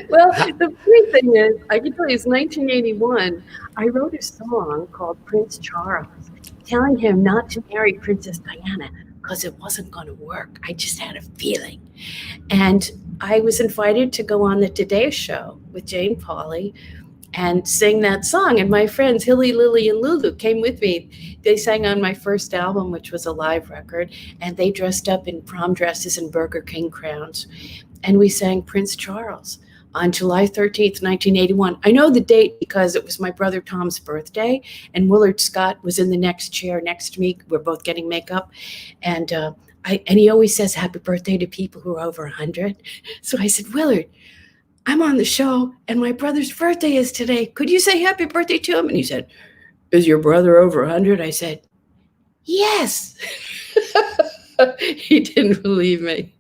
Well, How, the funny thing is, I can tell you, it's 1981. I wrote a song called Prince Charles, telling him not to marry Princess Diana because it wasn't going to work. I just had a feeling. And I was invited to go on the Today Show with Jane Pauley and sing that song. And my friends, Hilly, Lily, and Lulu, came with me. They sang on my first album, which was a live record, and they dressed up in prom dresses and Burger King crowns. And we sang Prince Charles on July 13th, 1981. I know the date because it was my brother Tom's birthday, and Willard Scott was in the next chair next to me. We're both getting makeup. And and he always says happy birthday to people who are over 100. So I said, Willard, I'm on the show and my brother's birthday is today. Could you say happy birthday to him? And he said, is your brother over 100? I said, yes. He didn't believe me.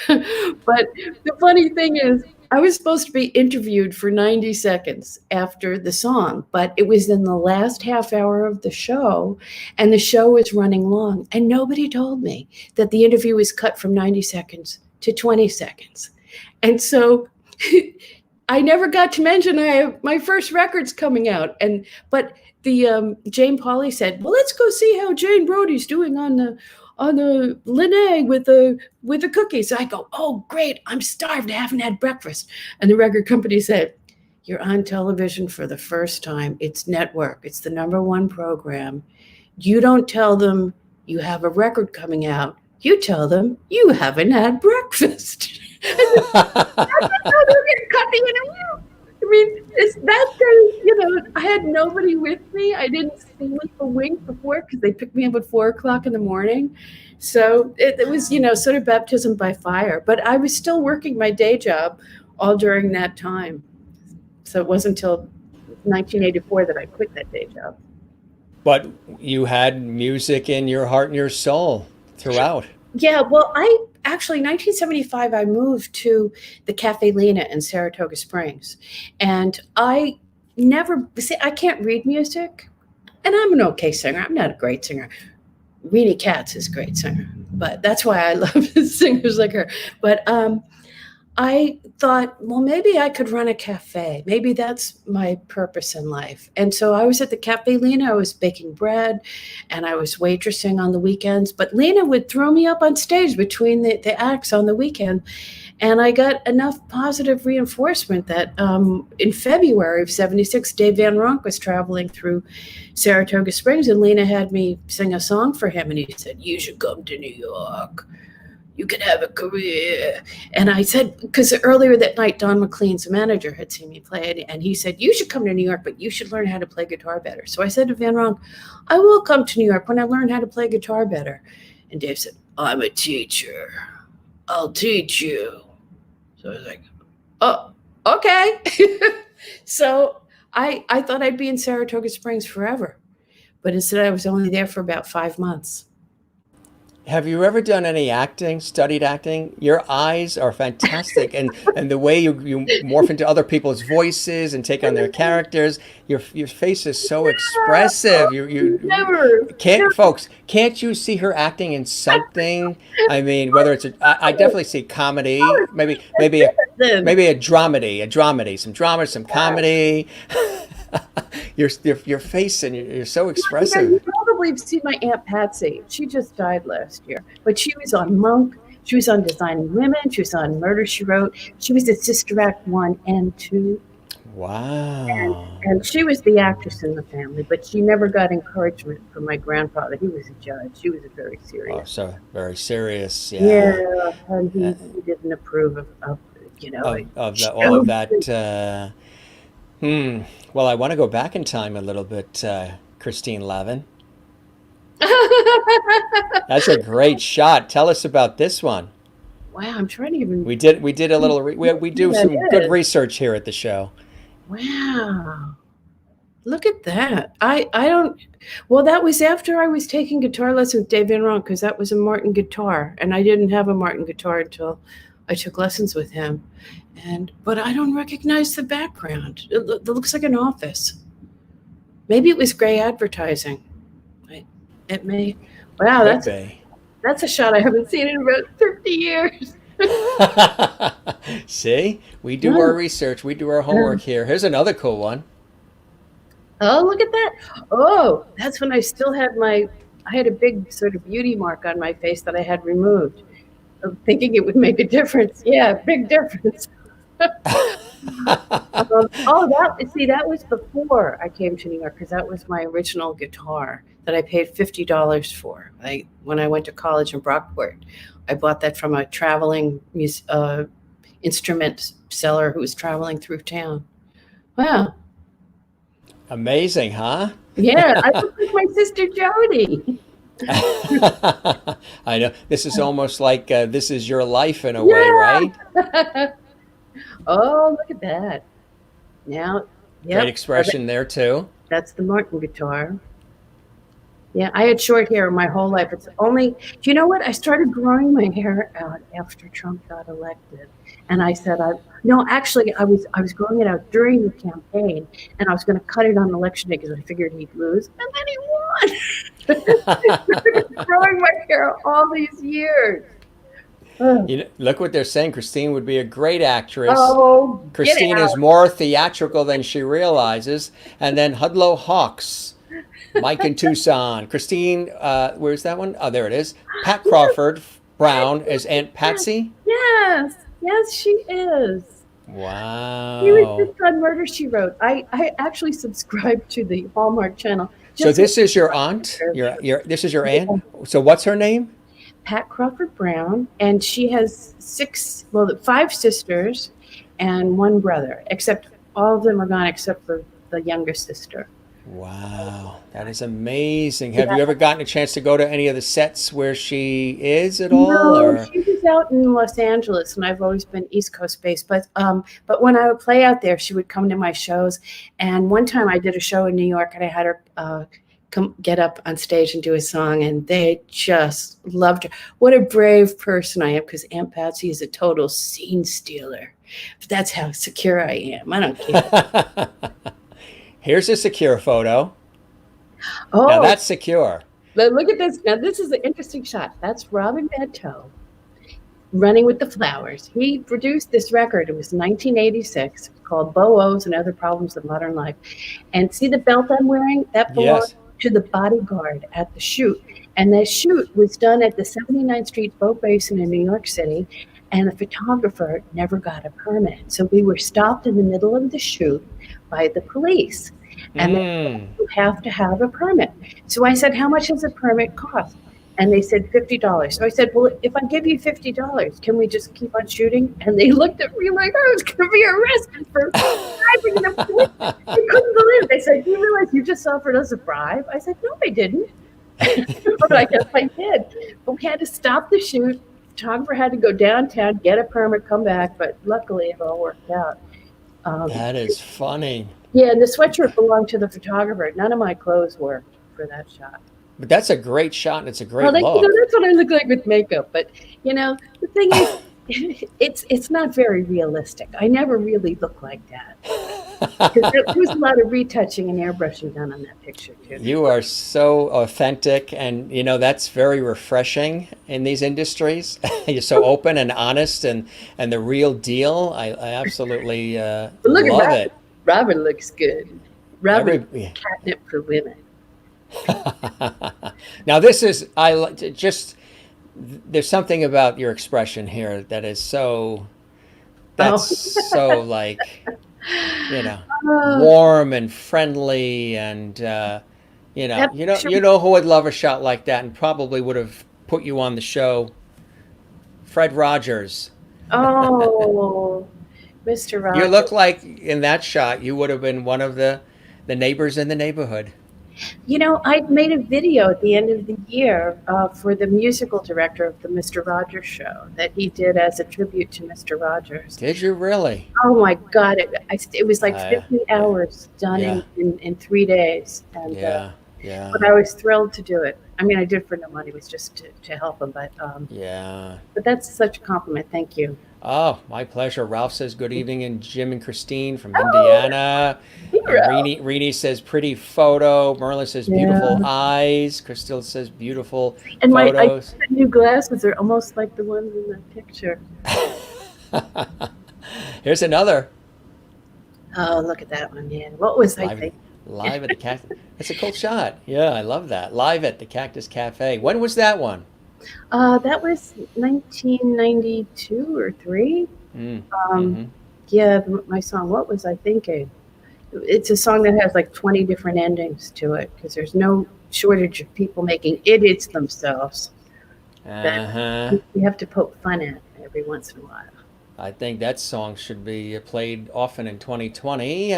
But the funny thing is, I was supposed to be interviewed for 90 seconds after the song, but it was in the last half hour of the show, and the show was running long. And nobody told me that the interview was cut from 90 seconds to 20 seconds. And so I never got to mention I have my first record's coming out. But the Jane Pauley said, well, let's go see how Jane Brody's doing on the Linnae with the cookies. I go, oh, great. I'm starved. I haven't had breakfast. And the record company said, you're on television for the first time. It's network. It's the #1 program. You don't tell them you have a record coming out. You tell them you haven't had breakfast. How they're going to cut the interview. I mean, it's that kind I had nobody with me. I didn't sleep a wink before because they picked me up at 4 o'clock in the morning. So it was, sort of baptism by fire. But I was still working my day job all during that time. So it wasn't until 1984 that I quit that day job. but you had music in your heart and your soul throughout. Yeah, well, I actually 1975 I moved to the Cafe Lena in Saratoga Springs, and I never see I can't read music, and I'm an okay singer. I'm not a great singer. Renee Katz is a great singer, but that's why I love singers like her. But I thought, well, maybe I could run a cafe. Maybe that's my purpose in life. And so I was at the Cafe Lena. I was baking bread and I was waitressing on the weekends. But Lena would throw me up on stage between the acts on the weekend. And I got enough positive reinforcement that in February of '76, Dave Van Ronk was traveling through Saratoga Springs, and Lena had me sing a song for him. And he said, you should come to New York. You could have a career. And I said, because earlier that night, Don McLean's manager had seen me play it, and he said, you should come to New York, but you should learn how to play guitar better. So I said to Van Ronk, I will come to New York when I learn how to play guitar better. And Dave said, I'm a teacher. I'll teach you. So I was like, oh, okay. So I thought I'd be in Saratoga Springs forever, but instead I was only there for about 5 months. Have you ever done any acting, studied acting? Your eyes are fantastic, and the way you morph into other people's voices and take on their characters, your face is so expressive. Never. Can't folks, can't you see her acting in something? I mean, whether it's I definitely see comedy, maybe a dramedy, some drama, some comedy. Your face and you're so expressive. You probably have seen my Aunt Patsy. She just died last year, but she was on Monk. She was on Designing Women. She was on Murder, She Wrote. She was at Sister Act 1 and 2. Wow. And she was the actress in the family, but she never got encouragement from my grandfather. He was a judge. She was a very Oh, serious. so very serious. Yeah. Yeah, and he didn't approve of All of that. Well, I want to go back in time a little bit, Christine Lavin. That's a great shot. Tell us about this one. Wow, I'm trying to even. We did a little we do That some good is. research here at the show. Wow. Look at that. I don't. Well, that was after I was taking guitar lessons with Dave Van Ronk, because that was a Martin guitar, and I didn't have a Martin guitar until I took lessons with him. But I don't recognize the background. It looks like an office. Maybe it was gray advertising. It may. Wow, Could be. that's a shot I haven't seen in about 50 years. See, we do our research, we do our homework here. Here's another cool one. Oh, look at that. Oh, that's when I still had I had a big sort of beauty mark on my face that I had removed, thinking it would make a difference. Yeah, big difference. That was before I came to New York, because that was my original guitar that I paid $50 for. When I went to college in Brockport, I bought that from a traveling instrument seller who was traveling through town. Wow. Amazing, huh? Yeah, I look like my sister Jody. I know. This is almost like this is your life in a way, Yeah. right? Oh, look at that. Now, Great yep, expression there too. that's the Martin guitar. Yeah, I had short hair my whole life. It's only, do you know what? I started growing my hair out after Trump got elected. And I said, no, actually, I was growing it out during the campaign, and I was going to cut it on election day because I figured he'd lose. And then he won. Growing my hair all these years. You know, look what they're saying. Christine would be a great actress. Oh, get Christine is out. more theatrical than she realizes. And then Hudlow Hawks, Mike in Tucson. Christine, where's that one? Oh, there it is. Pat Crawford Brown as Aunt Patsy. Yes, yes, she is. She was Wow. just on Murder, She Wrote. I actually subscribed to the Hallmark Channel. So this is your aunt? This is your aunt? So what's her name? Pat Crawford Brown, and she has 5 sisters and 1 brother, except all of them are gone except for the younger sister. Wow, that is amazing. Have you ever gotten a chance to go to any of the sets where she is at all? No, Or she was out in Los Angeles, and I've always been East Coast based. But when I would play out there, she would come to my shows. And one time I did a show in New York, and I had her come get up on stage and do a song, and they just loved her. What a brave person I am, because Aunt Patsy is a total scene stealer. That's how secure I am. I don't care. here's a secure photo. Now Oh, that's secure. look at this. Now, this is an interesting shot. That's Robin Van Toe running with the Flowers. He produced this record. It was 1986, called Bo-O's and Other Problems of Modern Life. And see the belt I'm wearing? That belonged Yes. to the bodyguard at the shoot. And the shoot was done at the 79th Street Boat Basin in New York City. And the photographer never got a permit. So we were stopped in the middle of the shoot by the police. And you have to have a permit. So I said, how much does a permit cost? And they said $50. So I said, well, if I give you $50, can we just keep on shooting? And they looked at me like I was going to be arrested for bribing the police. They couldn't believe it. They said, do you realize you just offered us a bribe? I said, no, I didn't. But I guess I did. But we had to stop the shoot. The photographer had to go downtown, get a permit, come back. But luckily, it all worked out. That is funny. Yeah, and the sweatshirt belonged to the photographer. None of my clothes worked for that shot. But that's a great shot and it's a great Well, look. that's what I look like with makeup. But the thing is, it's not very realistic. I never really look like that. 'Cause there was a lot of retouching and airbrushing done on that picture too. You are so authentic, and that's very refreshing in these industries. You're so open and honest, and the real deal. I absolutely But look at love Robin. it. Robin looks good. Robin, Every- catnip for women. Now this is just there's something about your expression here that is so so like Oh, warm and friendly, and you know who would love a shot like that and probably would have put you on the show. Fred Rogers. oh, Mr. Robin. You look like in that shot you would have been one of the neighbors in the neighborhood. I made a video at the end of the year for the musical director of the Mr. Rogers show that he did as a tribute to Mr. Rogers. Did you really? Oh my God! It was like 50 Yeah, hours done yeah, in 3 days, and yeah, yeah, but I was thrilled to do it. I mean, I did it for no money; it was just to help him. yeah. But that's such a compliment. Thank you. Oh, my pleasure. Ralph says good evening, and Jim and Christine from Oh, Indiana. And hero! Rini says pretty photo. Merlin says beautiful Yeah, eyes. Crystal says beautiful and I photos. got new glasses are almost like the ones in the picture. Here's another Oh, look at that one, man! What was I live thinking? live at the Cactus. That's a cool shot. Yeah, I love that. Live at the Cactus Cafe. When was that one? That was 1992 or three. Mm, Um, mm-hmm. yeah, my song. What was I thinking? It's a song that has like 20 different endings to it because there's no shortage of people making idiots themselves that Uh-huh. you have to poke fun at every once in a while. I think that song should be played often in 2020.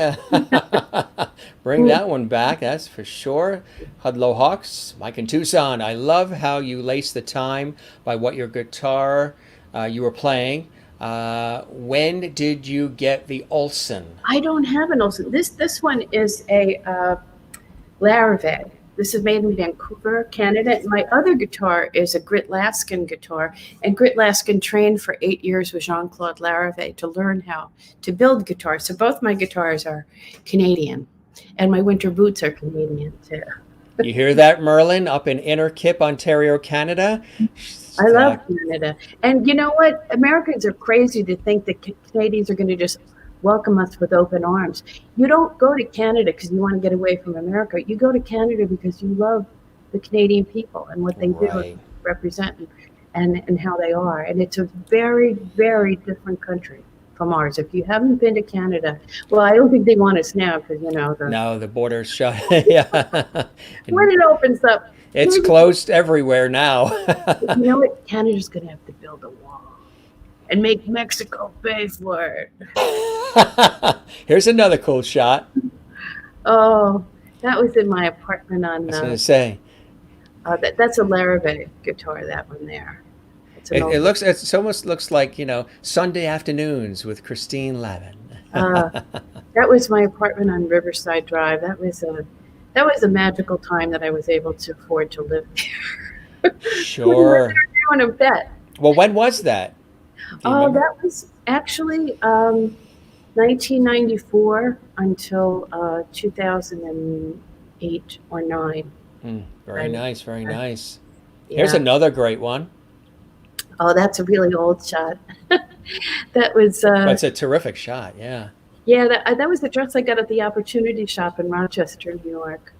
Bring Mm. that one back, that's for sure. Hudlow Hawks, Mike in Tucson. I love how you lace the time by what your guitar you were playing. When did you get the Olson? I don't have an Olsen. This one is a LAVIN. This is made in Vancouver, Canada. And my other guitar is a Grit Laskin guitar. And Grit Laskin trained for 8 years with Jean-Claude Larrivee to learn how to build guitars. So both my guitars are Canadian. And my winter boots are Canadian too. You hear that, Merlin, up in Innerkip, Ontario, Canada? I love Canada. And you know what? Americans are crazy to think that Canadians are going to just welcome us with open arms. You don't go to Canada because you want to get away from America. You go to Canada because you love the Canadian people and what they do and Right. represent and how they are. And it's a very, very different country from ours. If you haven't been to Canada, well, I don't think they want us now because, No, the border's shut. Yeah. when And it opens up, it's maybe, closed everywhere now. you know what? Canada's going to have to build a wall and make Mexico pay for it. Here's another cool shot. Oh, that was in my apartment I on was going to say, that's a Larrivee guitar, that one there. It's an old it almost looks like, Sunday afternoons with Christine Lavin. uh, that was my apartment on Riverside Drive. That was a magical time that I was able to afford to live there. We lived Sure. there doing a bet. Well, when was that? Do you Oh, remember? that was actually 1994 until 2008 or 9. Very And nice, very uh, nice. Here's yeah. another great one. Oh, that's a really old shot. That was But it's a terrific shot, yeah. yeah, that was the dress I got at the Opportunity Shop in Rochester, New York.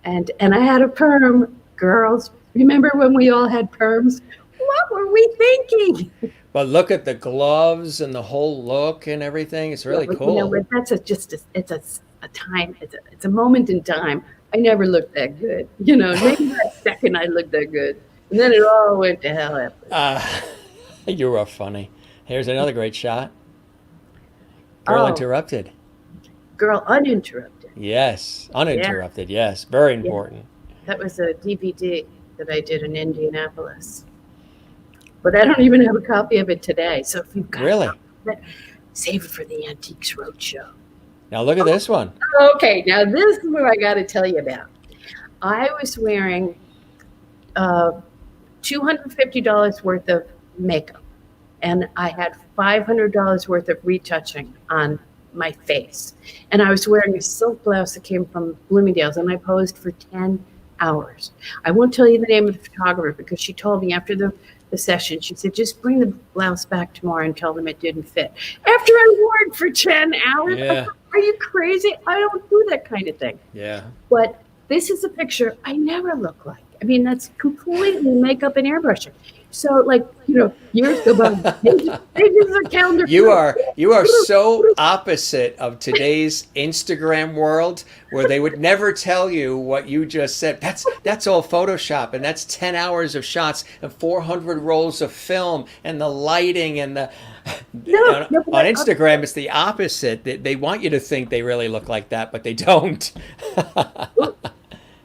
And I had a perm. Girls, remember when we all had perms? What were we thinking? But look at the gloves and the whole look and everything. It's really But, cool. that's it's a time. It's a moment in time. I never looked that good. Maybe that second I looked that good, and then it all went to hell after. Uh, you are funny. Here's another great shot. Girl Oh, interrupted. girl, uninterrupted. Yes. Yeah, Uninterrupted. Yes. Very yeah. important. That was a DVD that I did in Indianapolis. But I don't even have a copy of it today. So if you've got a Really? copy of it, save it for the Antiques Roadshow. Now look at this one. Okay, now this is what I got to tell you about. I was wearing $250 worth of makeup, and I had $500 worth of retouching on my face. And I was wearing a silk blouse that came from Bloomingdale's, and I posed for 10 hours. I won't tell you the name of the photographer because she told me after the session, she said, just bring the blouse back tomorrow and tell them it didn't fit. After I wore it for 10 hours, I Yeah. thought, are you crazy? I don't do that kind of thing. Yeah. But this is a picture I never look like. I mean, that's completely makeup and airbrushing. So, years go by. Pages are calendar. You are so opposite of today's Instagram world where they would never tell you what you just said. That's all Photoshop, and that's 10 hours of shots and 400 rolls of film and the lighting and the No, no, on Instagram it's the opposite. They want you to think they really look like that, but they don't.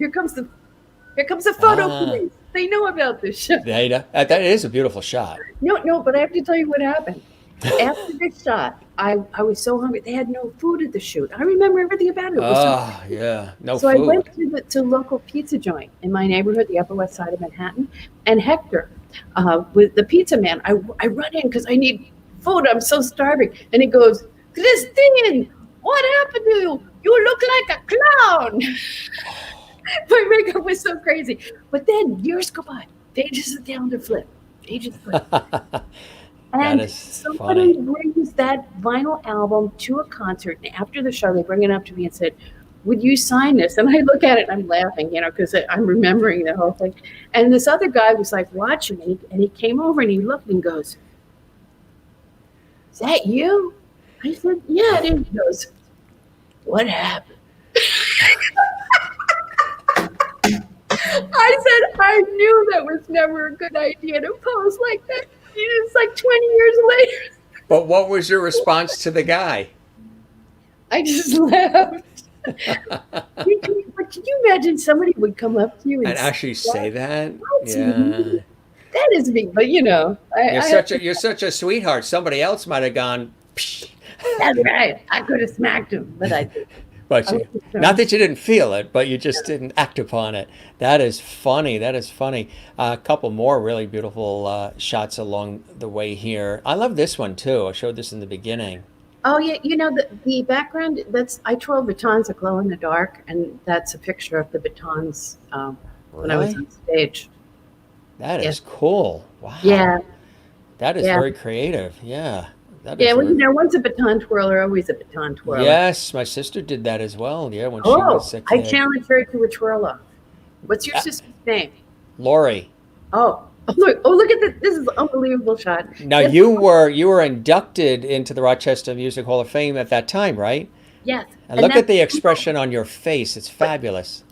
Here comes the photo Ah, police. They know about this shit. that is a beautiful shot. No, but I have to tell you what happened. After this shot, I was so hungry. They had no food at the shoot. I remember everything about it. It was so Oh, yeah. No So I went food. to local pizza joint in my neighborhood, the Upper West Side of Manhattan, and Hector, with the pizza man, I run in because I need food. I'm so starving, and he goes, "Christine, what happened to you? You look like a clown." My makeup was so crazy, but then years go by, pages of calendar flip, pages flip, That and is somebody funny. brings that vinyl album to a concert. And after the show, they bring it up to me and said, "Would you sign this?" And I look at it and I'm laughing, because I'm remembering the whole thing. And this other guy was like watching me, and he came over and he looked and goes, "Is that you?" I said, "Yeah, it is." He goes, "What happened?" I said, "I knew that was never a good idea to pose like that." It's like 20 years later. But what was your response to the guy? I just laughed. But can you imagine somebody would come up to you and And say actually that? say that? That's Yeah. me. That is me. But You're I have such a you're such a sweetheart. Somebody else might have gone, psh, that's right. I could have smacked him, but I didn't. but I was you, just not trying. that you didn't feel it, but you just didn't act upon it. That is funny. That is funny. A couple more really beautiful shots along the way here. I love this one too. I showed this in the beginning. Oh yeah, the background. That's I twirl batons that glow in the dark, and that's a picture of the batons when I was Really? on stage. That Yeah, is cool. Wow. yeah, That is yeah, very creative. Yeah. That yeah. is Well, very. once a baton twirler, always a baton twirler. Yes, my sister did that as well. Yeah, when she Oh, was a I kid. challenge her to a twirl off. What's your Uh, sister's name? Lori. Oh, look at this. This is an unbelievable shot. Now Yes, you were inducted into the Rochester Music Hall of Fame at that time, right? yes, And and look at that's the expression on your face. It's but fabulous.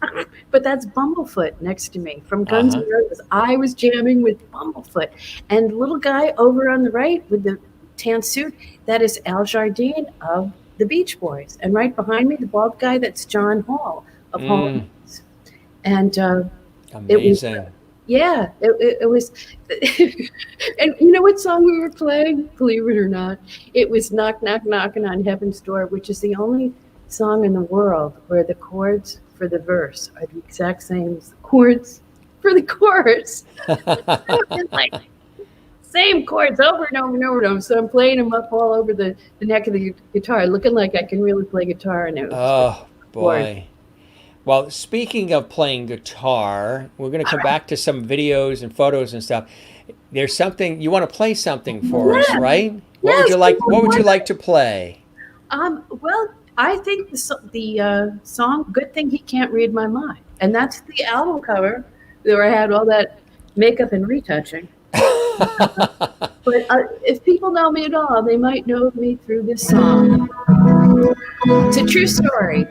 but that's Bumblefoot next to me from Guns Uh-huh. N' Roses. I was jamming with Bumblefoot, and the little guy over on the right with the tan suit, that is Al Jardine of the Beach Boys, and right behind me, the bald guy, that's John Hall of Hall and Mm, Oates. And it was amazing. yeah, it was. And you know what song we were playing? Believe it or not, it was "Knock Knock Knocking on Heaven's Door," which is the only song in the world where the chords for the verse are the exact same as the chords for the chorus. It's like same chords over and over and over and over. So I'm playing them up all over the neck of the guitar, looking like I can really play guitar, and it was just Oh chords. boy. Well, speaking of playing guitar, we're going to come back to some videos and photos and stuff. There's something you want to play something for us, Yes, right? yes. What would you like to play? Well, I think the song "Good Thing He Can't Read My Mind," and that's the album cover where I had all that makeup and retouching. But if people know me at all, they might know me through this song. It's a true story.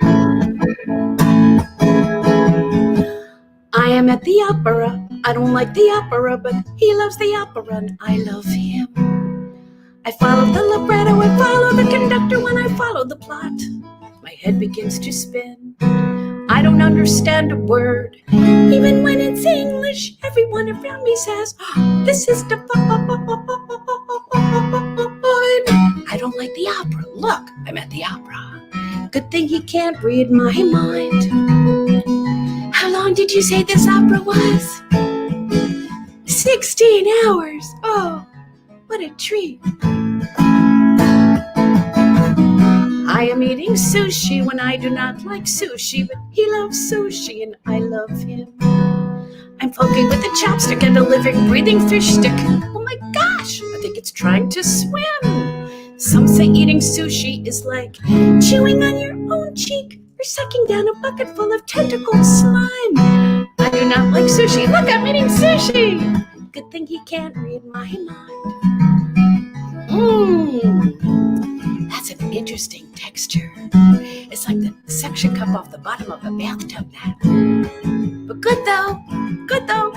I am at the opera. I don't like the opera, but he loves the opera and I love him. I follow the libretto, I follow the conductor. When I follow the plot, my head begins to spin. I don't understand a word. Even when it's English, everyone around me says, "Oh, this is divine." I don't like the opera. Look, I'm at the opera. Good thing he can't read my mind. How long did you say this opera was? 16 hours. Oh, what a treat. I am eating sushi when I do not like sushi, but he loves sushi and I love him. I'm poking with a chopstick and a living, breathing fish stick. Oh my gosh, I think it's trying to swim. Some say eating sushi is like chewing on your own cheek or sucking down a bucket full of tentacled slime. I do not like sushi. Look, I'm eating sushi. Good thing he can't read my mind. That's an interesting texture. It's like the suction cup off the bottom of a bathtub mat. But good though, good though.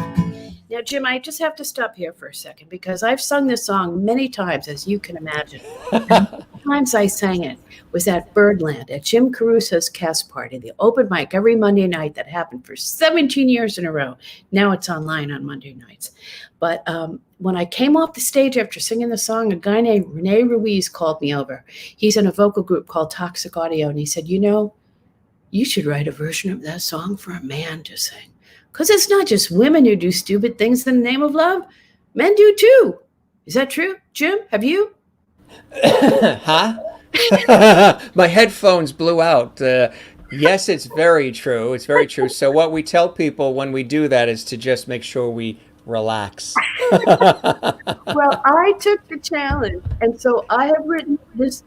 Now, Jim, I just have to stop here for a second because I've sung this song many times, as you can imagine. times I sang it was at Birdland, at Jim Caruso's cast party, the open mic every Monday night that happened for 17 years in a row. Now it's online on Monday nights. But when I came off the stage after singing the song, a guy named Rene Ruiz called me over. He's in a vocal group called Toxic Audio, and he said, you should write a version of that song for a man to sing. Because it's not just women who do stupid things in the name of love. Men do too. Is that true? Jim, have you? Huh? My headphones blew out. Yes, it's very true. It's very true. So what we tell people when we do that is to just make sure we relax. Well, I took the challenge, and so I have written this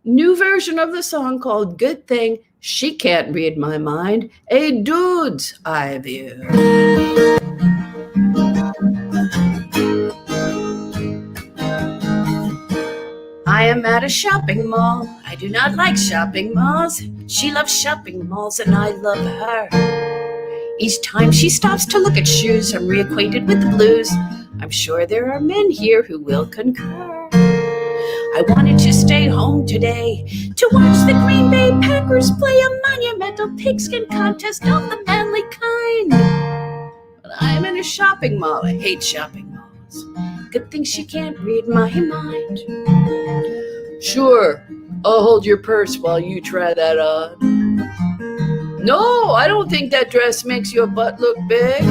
new version of the song called Good Thing She Can't Read My Mind, a dude's eye view. I am at a shopping mall. I do not like shopping malls. She loves shopping malls and I love her. Each time she stops to look at shoes, I'm reacquainted with the blues. I'm sure there are men here who will concur. I wanted to stay home today to watch the Green Bay Packers play a monumental pigskin contest of the manly kind. But I'm in a shopping mall. I hate shopping malls. Good thing she can't read my mind. Sure, I'll hold your purse while you try that on. No, I don't think that dress makes your butt look big.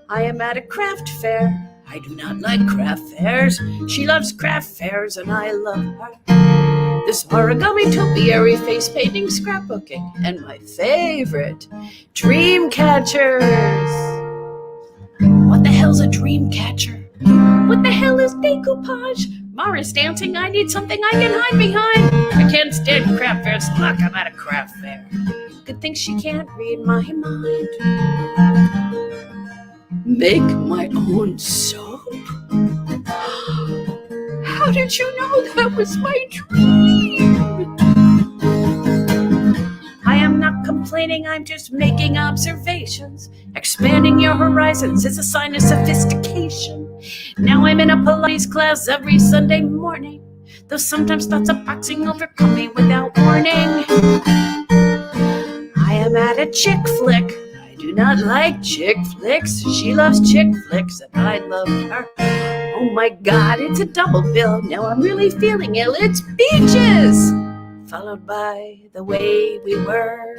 I am at a craft fair. I do not like craft fairs. She loves craft fairs and I love her. This origami topiary, face painting, scrapbooking, and my favorite, dream catchers. What the hell's a dream catcher? What the hell is decoupage? Mara's dancing, I need something I can hide behind. I can't stand craft fairs. Look, I'm at a craft fair. Good thing she can't read my mind. Make my own soap? How did you know that was my dream? I am not complaining, I'm just making observations. Expanding your horizons is a sign of sophistication. Now I'm in a Pilates class every Sunday morning, though sometimes thoughts of boxing overcome me without warning. I am at a chick flick. I do not like chick flicks. She loves chick flicks and I love her. Oh my God, it's a double bill. Now I'm really feeling ill. It's Beaches, followed by The Way We Were.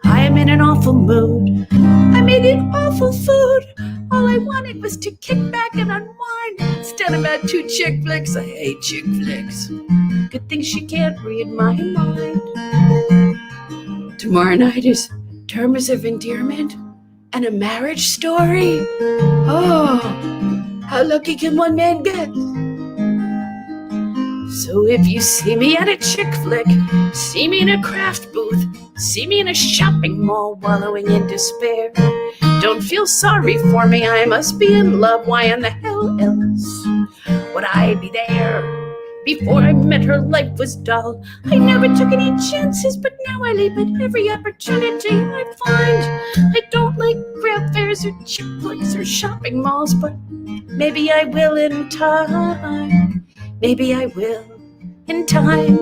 I am in an awful mood. I made it awful food. All I wanted was to kick back and unwind. Instead I'm at two chick flicks. I hate chick flicks. Good thing she can't read my mind. Tomorrow night is Terms of Endearment and a marriage story. Oh, how lucky can one man get? So if you see me at a chick flick, see me in a craft booth, see me in a shopping mall wallowing in despair, don't feel sorry for me, I must be in love. Why in the hell else would I be there? Before I met her, life was dull. I never took any chances, but now I leap at every opportunity I find. I don't like craft fairs or chick flicks or shopping malls, but maybe I will in time. Maybe I will in time.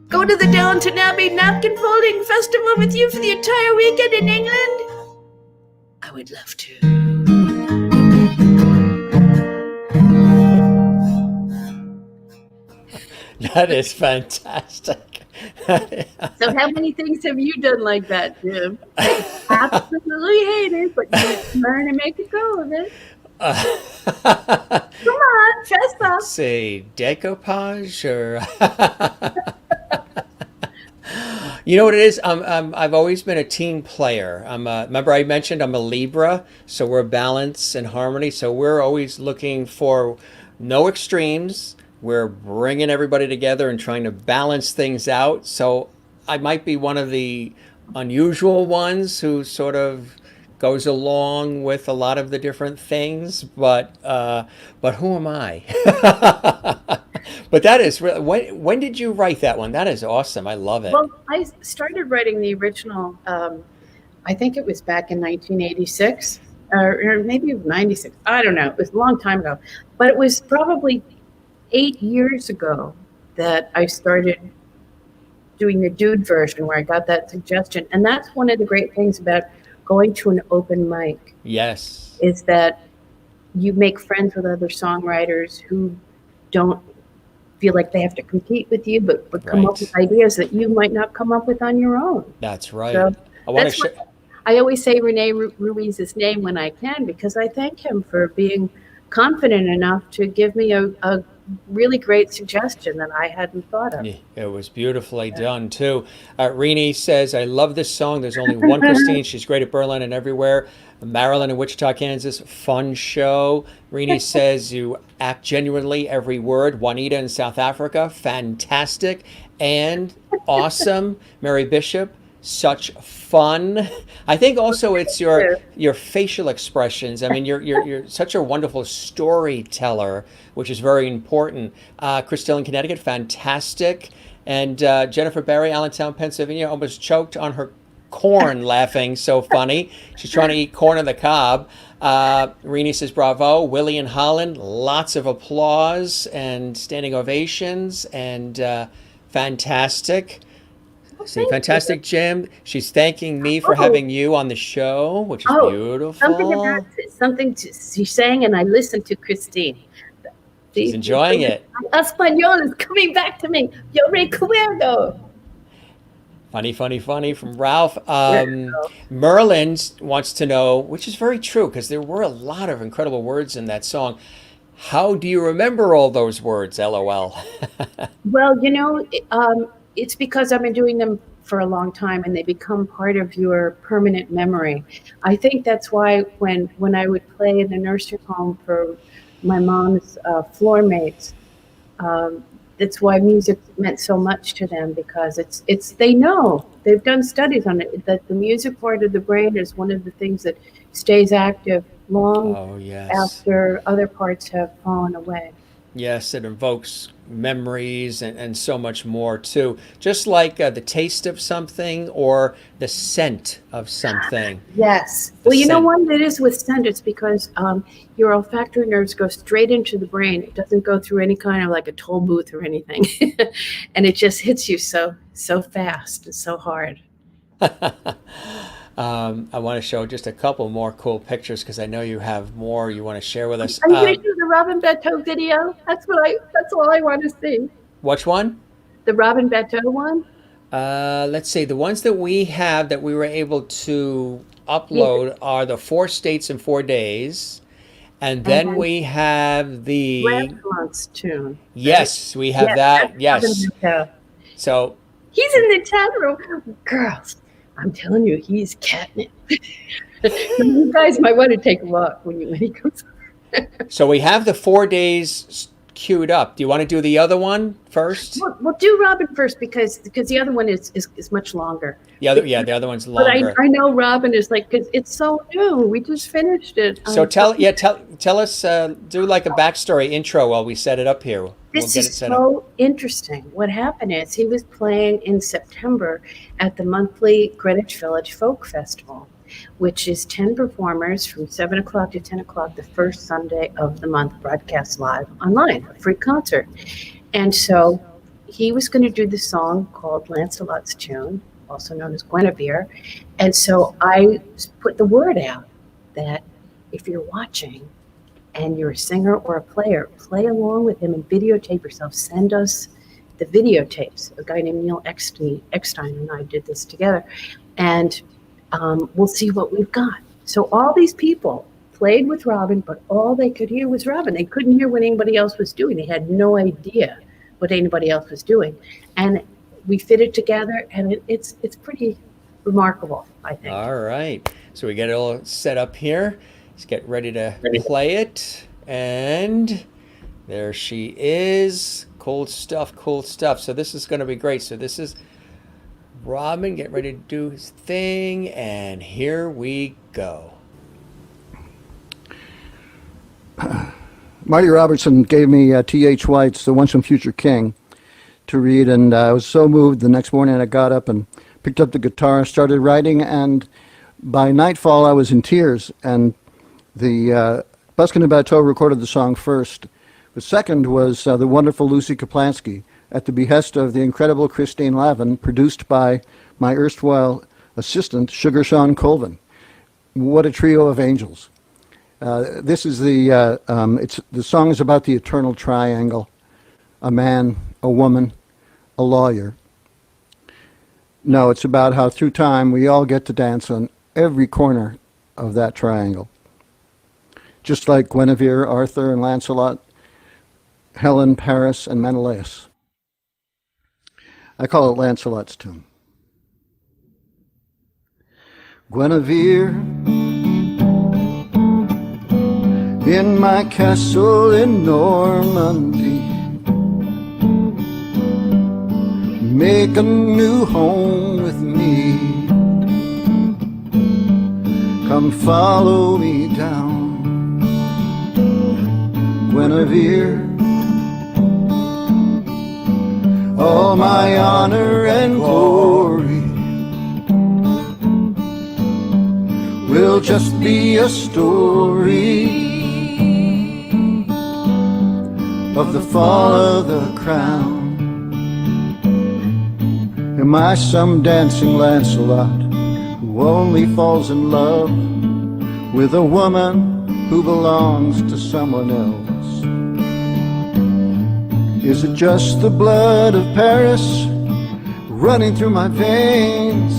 Go to the Downton Abbey napkin folding festival with you for the entire weekend in England? I would love to. That is fantastic. So how many things have you done like that, Jim? I absolutely hate it, but you learn and make a go of it. Come on, fess up. Say decoupage or you know what it is? I've always been a team player. Remember I mentioned I'm a Libra, so we're balance and harmony. So we're always looking for no extremes. We're bringing everybody together and trying to balance things out. So I might be one of the unusual ones who sort of goes along with a lot of the different things, but who am I? But that is really, when did you write that one? That is awesome. I love it. Well, I started writing the original, I think it was back in 1986. or maybe 96. I don't know. It was a long time ago. But it was probably 8 years ago that I started doing the dude version where I got that suggestion. And that's one of the great things about going to an open mic Yes. is that you make friends with other songwriters who don't feel like they have to compete with you, but come up with Right. ideas that you might not come up with on your own. That's right. So I want to that's what I always say Rene Ruiz's name when I can, because I thank him for being confident enough to give me a really great suggestion that I hadn't thought of. Yeah, it was beautifully done too. Rini says, "I love this song. There's only one Christine. She's great at Berlin and everywhere. Maryland and Wichita, Kansas. Fun show." Rini says, "You act genuinely every word." Juanita in South Africa, fantastic and awesome. Mary Bishop, such fun. I think also it's your facial expressions. I mean, you're such a wonderful storyteller, which is very important. Crystal in Connecticut, fantastic. And Jennifer Barry, Allentown, Pennsylvania, almost choked on her corn laughing. So funny. She's trying to eat corn on the cob. Rini says, bravo. Willie in Holland, lots of applause and standing ovations and fantastic. See, fantastic, Jim. She's thanking me for having you on the show, which is beautiful. Something she's saying, and I listened to Christine. She's enjoying it. Espanol is coming back to me. Yo recuerdo. Funny, funny, funny from Ralph. Merlin wants to know, which is very true, because there were a lot of incredible words in that song. How do you remember all those words, LOL? Well, it's because I've been doing them for a long time and they become part of your permanent memory. I think that's why when I would play in the nursing home for my mom's floor mates, that's why music meant so much to them, because they know, they've done studies on it, that the music part of the brain is one of the things that stays active long after other parts have fallen away. Yes, it evokes memories and so much more too. Just like the taste of something or the scent of something. Yes. Well, you know what it is with scent? It's because your olfactory nerves go straight into the brain. It doesn't go through any kind of like a toll booth or anything. And it just hits you so fast and so hard. I want to show just a couple more cool pictures because I know you have more you want to share with us. I'm going to do the Robin Beteau video. That's all I want to see. Which one? The Robin Beteau one. Let's see. The ones that we have that we were able to upload are the 4 States in 4 Days. And then we have the Restaurant's tune. Yes, we have that. Yes. So he's in the chat room. Girls, I'm telling you, he's catnip. You guys might want to take a look when he comes. So we have the 4 days queued up. Do you want to do the other one first? We'll do Robin first because the other one is much longer. The other one's longer. But I know Robin is like, because it's so new. We just finished it. So tell us, do like a backstory intro while we set it up here. This is so interesting. What happened is he was playing in September at the monthly Greenwich Village Folk Festival, which is 10 performers from 7 o'clock to 10 o'clock the first Sunday of the month, broadcast live online, a free concert. And so he was going to do the song called Lancelot's Tune, also known as Guinevere. And so I put the word out that if you're watching and you're a singer or a player, play along with him and videotape yourself. Send us the videotapes. A guy named Neil Eckstein and I did this together. And we'll see what we've got. So all these people played with Robin, but all they could hear was Robin. They couldn't hear what anybody else was doing. They had no idea what anybody else was doing. And we fit it together, and it's pretty remarkable, I think. All right. So we get it all set up here. Let's get ready to play it. And there she is. Cool stuff, cool stuff. So this is going to be great. So this is Robin, get ready to do his thing, and here we go. Marty Robertson gave me T.H. White's The Once and Future King to read, and I was so moved. The next morning I got up and picked up the guitar, started writing, and by nightfall I was in tears. And The Buskin and Bateau recorded the song first. The second was the wonderful Lucy Kaplansky at the behest of the incredible Christine Lavin, produced by my erstwhile assistant, Sugar Sean Colvin. What a trio of angels. This is the song is about the eternal triangle: a man, a woman, a lawyer. No, it's about how through time we all get to dance on every corner of that triangle. Just like Guinevere, Arthur, and Lancelot, Helen, Paris, and Menelaus. I call it Lancelot's tomb. Guinevere, in my castle in Normandy, make a new home with me. Come follow me down, Guinevere. All my honor and glory will just be a story of the fall of the crown. Am I some dancing Lancelot who only falls in love with a woman who belongs to someone else? Is it just the blood of Paris running through my veins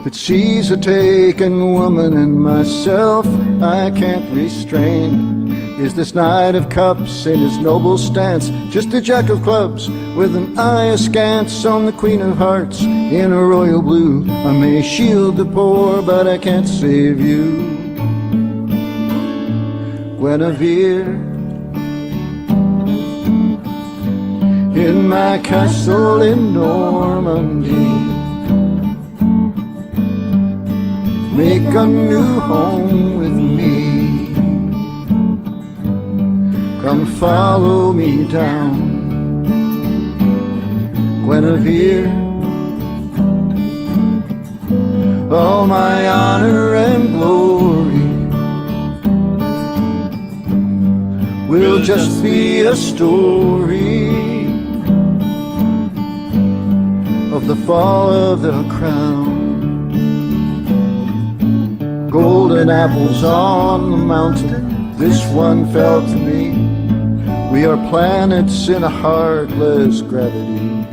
that sees a taken woman in myself I can't restrain? Is this knight of cups in his noble stance just a jack of clubs with an eye askance on the queen of hearts in a royal blue? I may shield the poor, but I can't save you, Guinevere. In my castle in Normandy, make a new home with me. Come follow me down, Guinevere. All my honor and glory will just be a story of the fall of the crown. Golden apples on the mountain, this one fell to me. We are planets in a heartless gravity.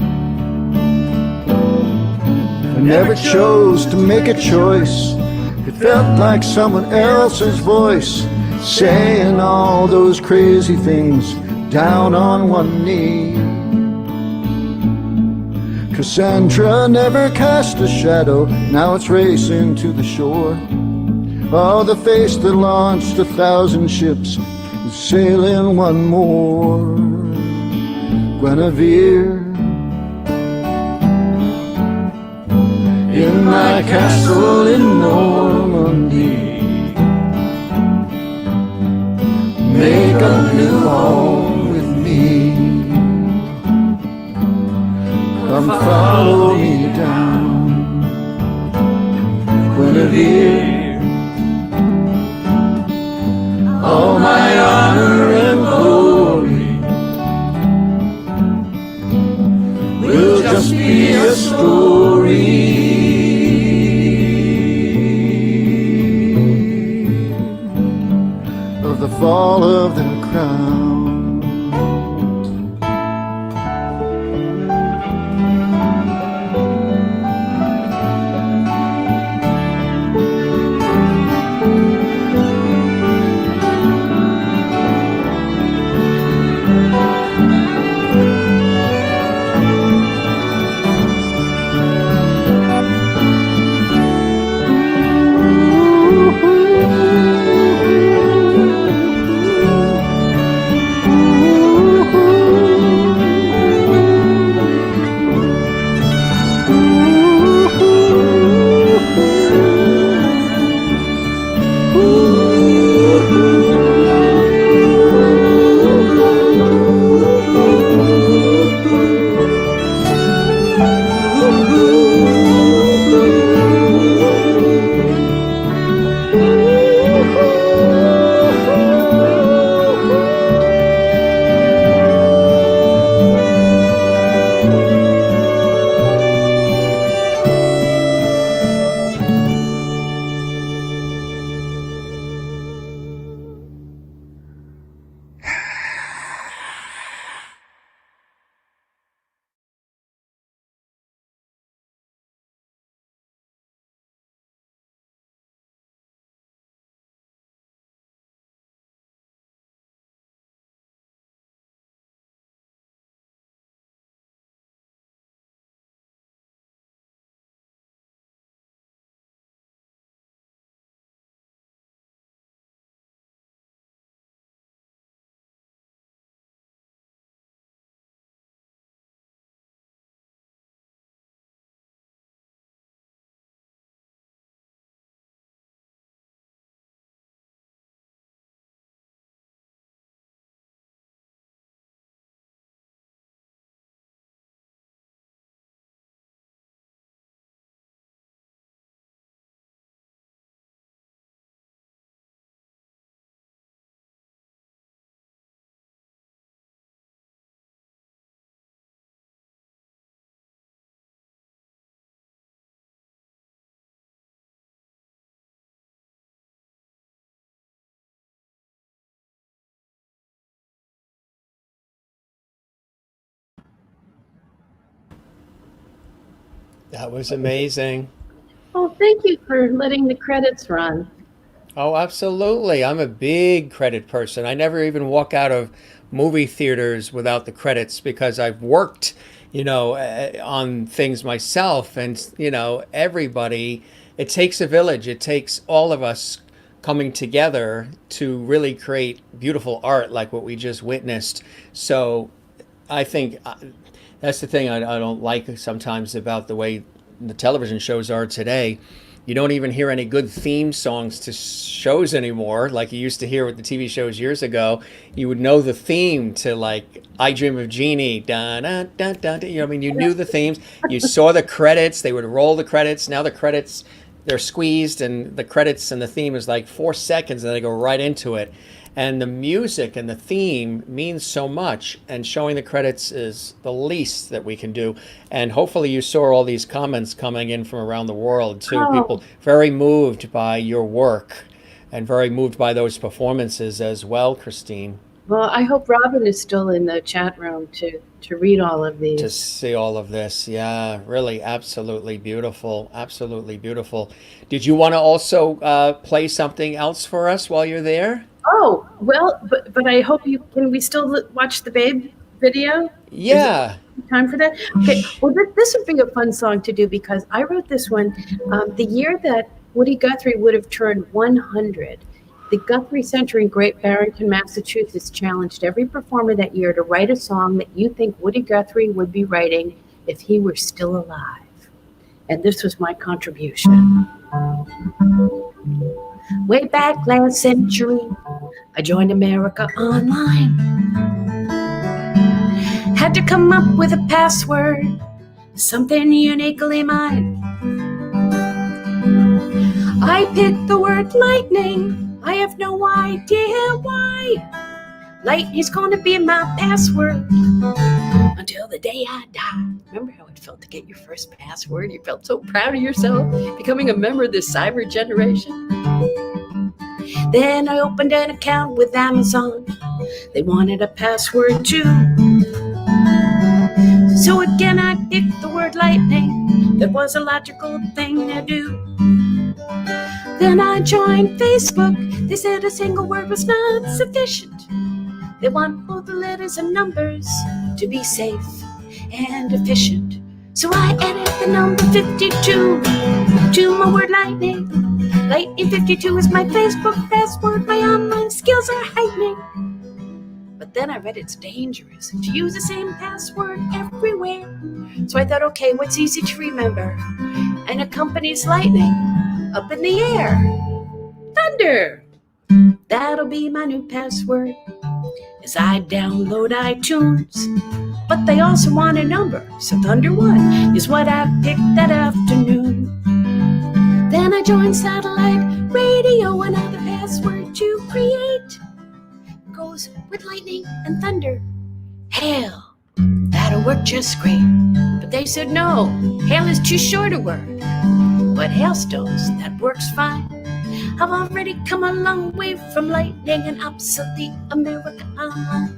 I never chose to make a choice. It felt like someone else's voice saying all those crazy things down on one knee. Cassandra never cast a shadow, now it's racing to the shore. Oh, the face that launched 1,000 ships is sailing one more, Guinevere. In my castle in Normandy, make a new home with me. Come follow me down, Guinevere. All my honor and glory will just be a story of the fall of the crown. That was amazing. Oh, thank you for letting the credits run. Oh, absolutely. I'm a big credit person. I never even walk out of movie theaters without the credits because I've worked, on things myself. And, everybody, it takes a village. It takes all of us coming together to really create beautiful art like what we just witnessed. So I think that's the thing I don't like sometimes about the way the television shows are today. You don't even hear any good theme songs to shows anymore, like you used to hear with the TV shows years ago. You would know the theme to like "I Dream of Jeannie," da da da da. I mean, you knew the themes. You saw the credits. They would roll the credits. Now the credits, they're squeezed, and the credits and the theme is like 4 seconds, and they go right into it. And the music and the theme means so much, and showing the credits is the least that we can do. And hopefully you saw all these comments coming in from around the world too. Oh, People very moved by your work and very moved by those performances as well, Christine, well, I hope Robin is still in the chat room to read all of to these. see all of this. Yeah, really absolutely beautiful. Absolutely beautiful. Did you want to also play something else for us while you're there? Oh, well, but I hope you can. We still watch the Babe video? Is it Yeah. time for that? Okay. Well, this would be a fun song to do because I wrote this one the year that Woody Guthrie would have turned 100. The Guthrie Center in Great Barrington, Massachusetts challenged every performer that year to write a song that you think Woody Guthrie would be writing if he were still alive. And this was my contribution. Way back last century, I joined America Online. Had to come up with a password, something uniquely mine. I picked the word lightning. I have no idea why. Lightning's gonna be my password until the day I die. Remember how it felt to get your first password? You felt so proud of yourself, becoming a member of this cyber generation. Then I opened an account with Amazon. They wanted a password too. So again I picked the word lightning. That was a logical thing to do. Then I joined Facebook. They said a single word was not sufficient. They want both the letters and numbers to be safe and efficient. So I added the number 52 to my word lightning. Lightning 52 is my Facebook password. My online skills are heightening. But then I read it's dangerous to use the same password everywhere. So I thought, okay, what's easy to remember? And a company's lightning up in the air. Thunder. That'll be my new password as I download iTunes. But they also want a number, so Thunder 1 is what I picked that afternoon. Then I joined satellite radio, another password to create. Goes with lightning and thunder. Hail, that'll work just great. But they said no, hail is too short a word. But hailstones, that works fine. I've already come a long way from lightning and obsolete America Online.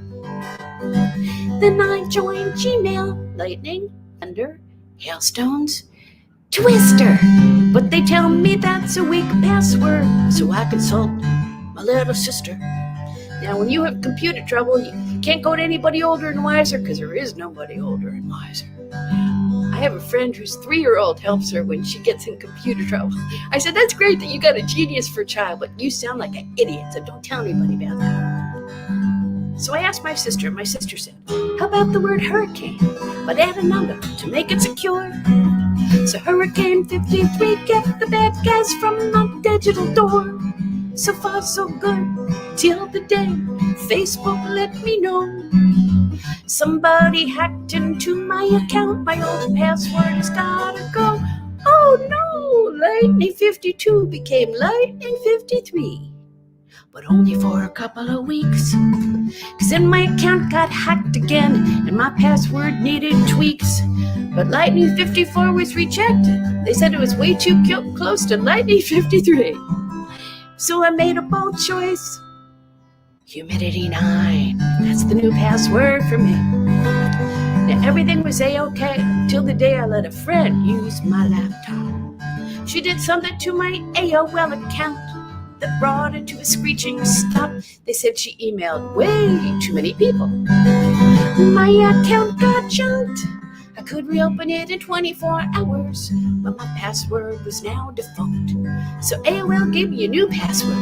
Then I joined Gmail, lightning, thunder, hailstones, Twister. But they tell me that's a weak password, so I consult my little sister. Now, when you have computer trouble, you can't go to anybody older and wiser because there is nobody older and wiser. I have a friend whose 3-year-old helps her when she gets in computer trouble. I said, that's great that you got a genius for a child, but you sound like an idiot, so don't tell anybody about that. So I asked my sister, and my sister said, how about the word hurricane, but add a number to make it secure? So Hurricane 53, get the bad guys from my digital door. So far so good, till the day Facebook let me know somebody hacked into my account. My old password has gotta go. Oh no, Lightning 52 became Lightning 53. But only for a couple of weeks, cause then my account got hacked again and my password needed tweaks. But Lightning 54 was rejected. They said it was way too close to Lightning 53. So I made a bold choice. Humidity 9, that's the new password for me. Now, everything was A-okay till the day I let a friend use my laptop. She did something to my AOL account that brought it to a screeching stop. They said she emailed way too many people. My account got junked. I could reopen it in 24 hours, but my password was now defunct. So AOL gave me a new password,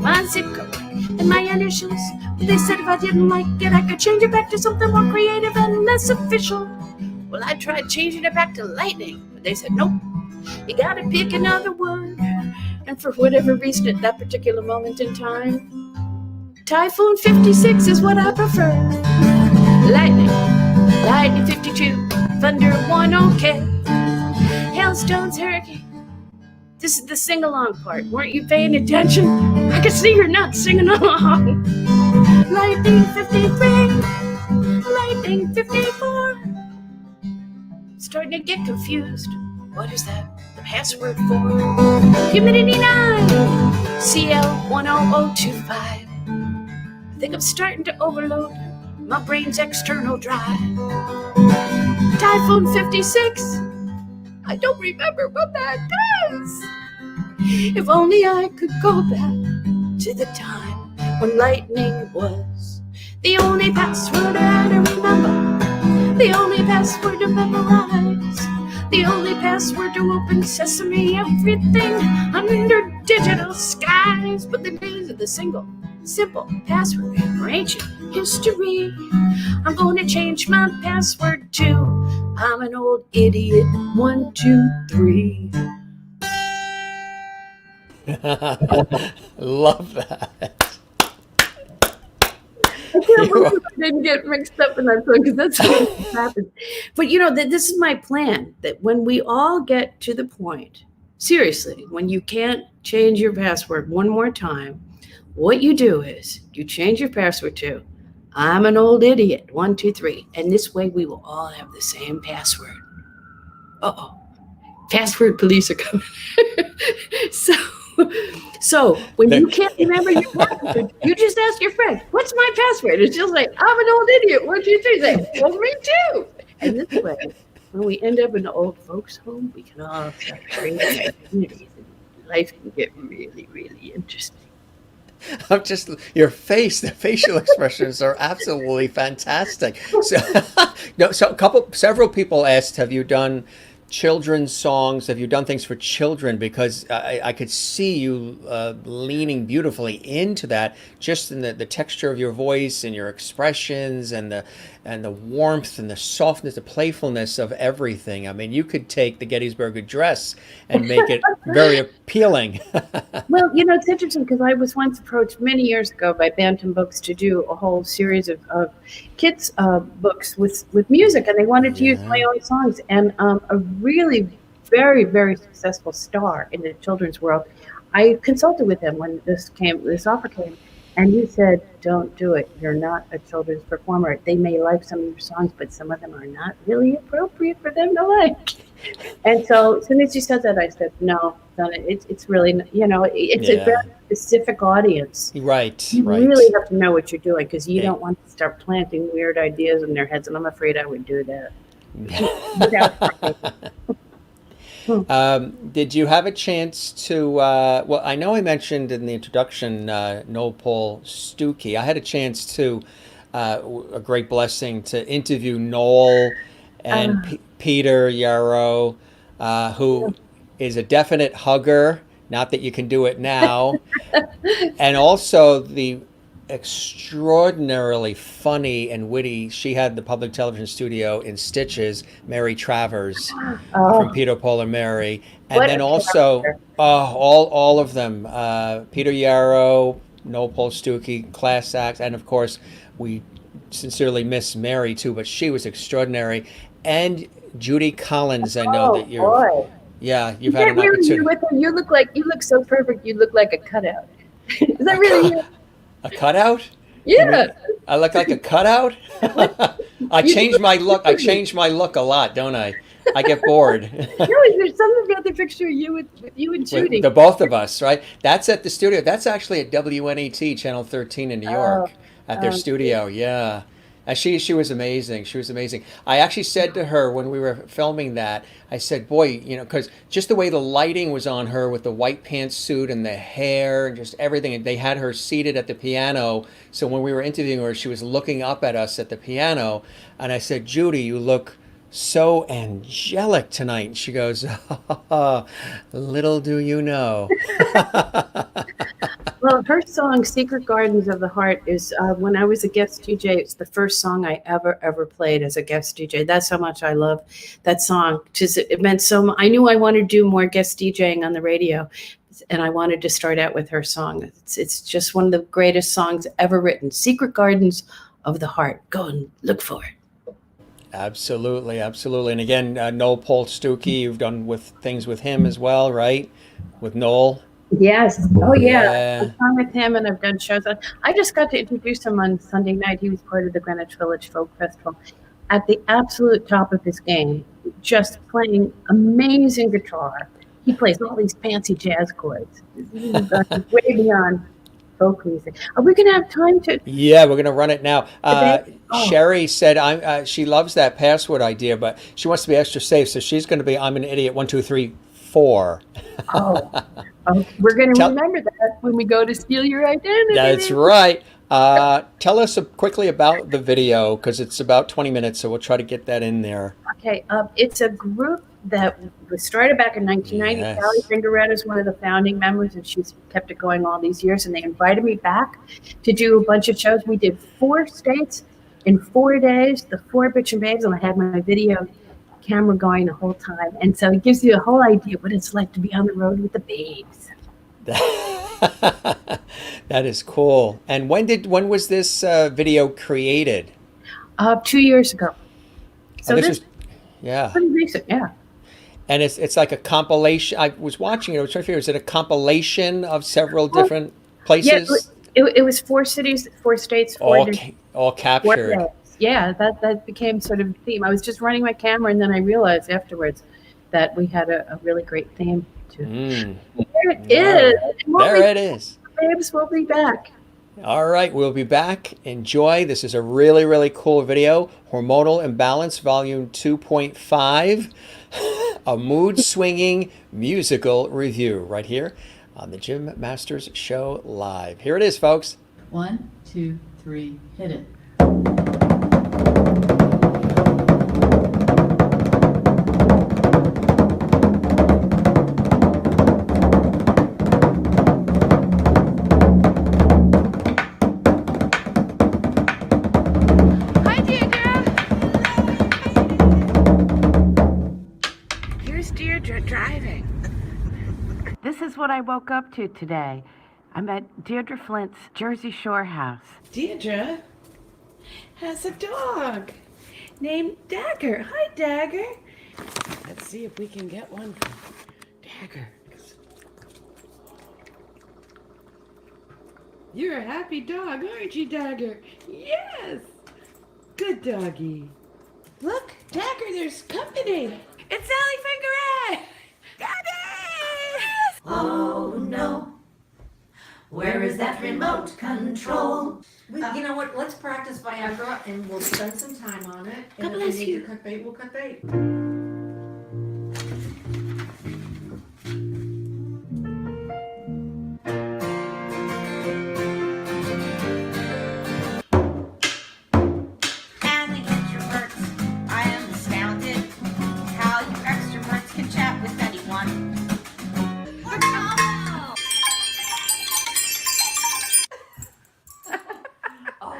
my zip code, and my initials. They said if I didn't like it, I could change it back to something more creative and less official. Well, I tried changing it back to lightning, but they said, nope, you gotta pick another word. And for whatever reason at that particular moment in time, Typhoon 56 is what I prefer. Lightning 52, Thunder 1, okay. Hailstones, Hurricane. This is the sing-along part. Weren't you paying attention? I can see you're not singing along. Lightning 53, Lightning 54. Starting to get confused. What is that? The password for? Humidity 9, CL10025. I think I'm starting to overload my brain's external drive. Typhoon 56. I don't remember what that does. If only I could go back to the time when lightning was the only password I had to remember, the only password to memorize, the only password to open sesame, everything under digital skies. But the days of the simple password for ancient history. I'm going to change my password to I'm an old idiot 1, 2, 3. Love that. I can't believe I didn't get mixed up in that song because that's what happens. But this is my plan, that when we all get to the point, seriously, when you can't change your password one more time, what you do is you change your password to I'm an old idiot 1, 2, 3, and this way we will all have the same password. Uh-oh, password police are coming. So when you can't remember your password, you just ask your friend, what's my password? It's just like, I'm an old idiot 1, 2, 3. Say, well, me too. And this way, when we end up in the old folks' home, we can all start creating activities, and life can get really, really interesting. I'm just your face, the facial expressions are absolutely fantastic. So, several people asked, have you done children's songs? Have you done things for children? Because I could see you leaning beautifully into that, just in the texture of your voice and your expressions and the warmth and the softness, the playfulness of everything. I mean, you could take the Gettysburg Address and make it very appealing. Well, it's interesting because I was once approached many years ago by Bantam Books to do a whole series of kids' books with music, and they wanted to use my own songs. And a really very, very successful star in the children's world, I consulted with him when this offer came, and he said, don't do it. You're not a children's performer. They may like some of your songs, but some of them are not really appropriate for them to like. And so as soon as he said that, I said, no, it's really, it's a very specific audience. Right. You really have to know what you're doing, because you don't want to start planting weird ideas in their heads. And I'm afraid I would do that. Did you have a chance to, well, I know I mentioned in the introduction Noel Paul Stookey. I had a chance to, a great blessing to interview Noel and Peter Yarrow, who is a definite hugger, not that you can do it now, and also the extraordinarily funny and witty, she had the public television studio in Stitches, Mary Travers from Peter, Paul, and Mary. And then also all of them, Peter Yarrow, Noel Paul Stookey, class acts, and of course we sincerely miss Mary too, but she was extraordinary. And Judy Collins, I know that you're boy. Yeah, you've had an opportunity. You look so perfect, you look like a cutout. Is that really you? A cutout? Yeah. I look like a cutout? I change my look a lot, don't I? I get bored. No, there's something about the picture of you with you and Judy. The both of us, right? That's at the studio. That's actually at WNET, Channel 13 in New York, at their studio. Yeah. She was amazing. She was amazing. I actually said to her when we were filming that, I said, "Boy, you know, because just the way the lighting was on her with the white pantsuit and the hair and just everything, and they had her seated at the piano. So when we were interviewing her, she was looking up at us at the piano, and I said, Judy, you look so angelic tonight." And she goes, "Little do you know." Well, her song "Secret Gardens of the Heart" is when I was a guest DJ. It's the first song I ever played as a guest DJ. That's how much I love that song. Just it meant so much. I knew I wanted to do more guest DJing on the radio, and I wanted to start out with her song. It's just one of the greatest songs ever written. "Secret Gardens of the Heart." Go and look for it. Absolutely, absolutely. And again, Noel Paul Stuckey, you've done with things with him as well, right? With Noel. Yes. Oh, yeah. Yeah. I've sung with him and I've done shows. I just got to introduce him on Sunday night. He was part of the Greenwich Village Folk Festival at the absolute top of his game, just playing amazing guitar. He plays all these fancy jazz chords. He's way beyond folk music. Are we going to have time to? Yeah, we're gonna run it now. Oh. Sherry said she loves that password idea, but she wants to be extra safe, so she's gonna be I'm an idiot 1 2 3 4. Oh, we're going to remember that when we go to steal your identity. That's right. Tell us quickly about the video because it's about 20 minutes, so we'll try to get that in there. Okay, it's a group that was started back in 1990. Yes. Sally Fingerette is one of the founding members, and she's kept it going all these years. And they invited me back to do a bunch of shows. We did 4 states in 4 days, the 4 Bitchin' Babes, and I had my video camera going the whole time. And so it gives you a whole idea what it's like to be on the road with the babes. That is cool. And when was this video created? 2 years ago. So this this was, yeah. pretty recent, yeah. And it's like a compilation. I was watching it. I was trying to figure, is it a compilation of several different places? Yeah, it was 4 cities, 4 states, 4 all, different. all captured. Yeah, that became sort of the theme. I was just running my camera, and then I realized afterwards that we had a really great theme too. There it is. There it is. Babes, we'll be back. All right, we'll be back. Enjoy. This is a really, really cool video. Hormonal Imbalance, Volume 2.5. A mood-swinging musical review right here on the Jim Masters Show Live. Here it is, folks. 1 2 3, hit it. Driving. This is what I woke up to today. I'm at Deirdre Flint's Jersey Shore house. Deirdre has a dog named Dagger. Hi, Dagger. Let's see if we can get one for Dagger. You're a happy dog, aren't you, Dagger? Yes. Good doggy. Look, Dagger, there's company. It's Sally Fingerette. Daddy! Oh no, where is that remote control? You know what? Let's practice Viagra and we'll spend some time on it. And God if bless we need you. to cut bait, we'll cut bait. And the introverts, I am astounded how you extroverts can chat with anyone.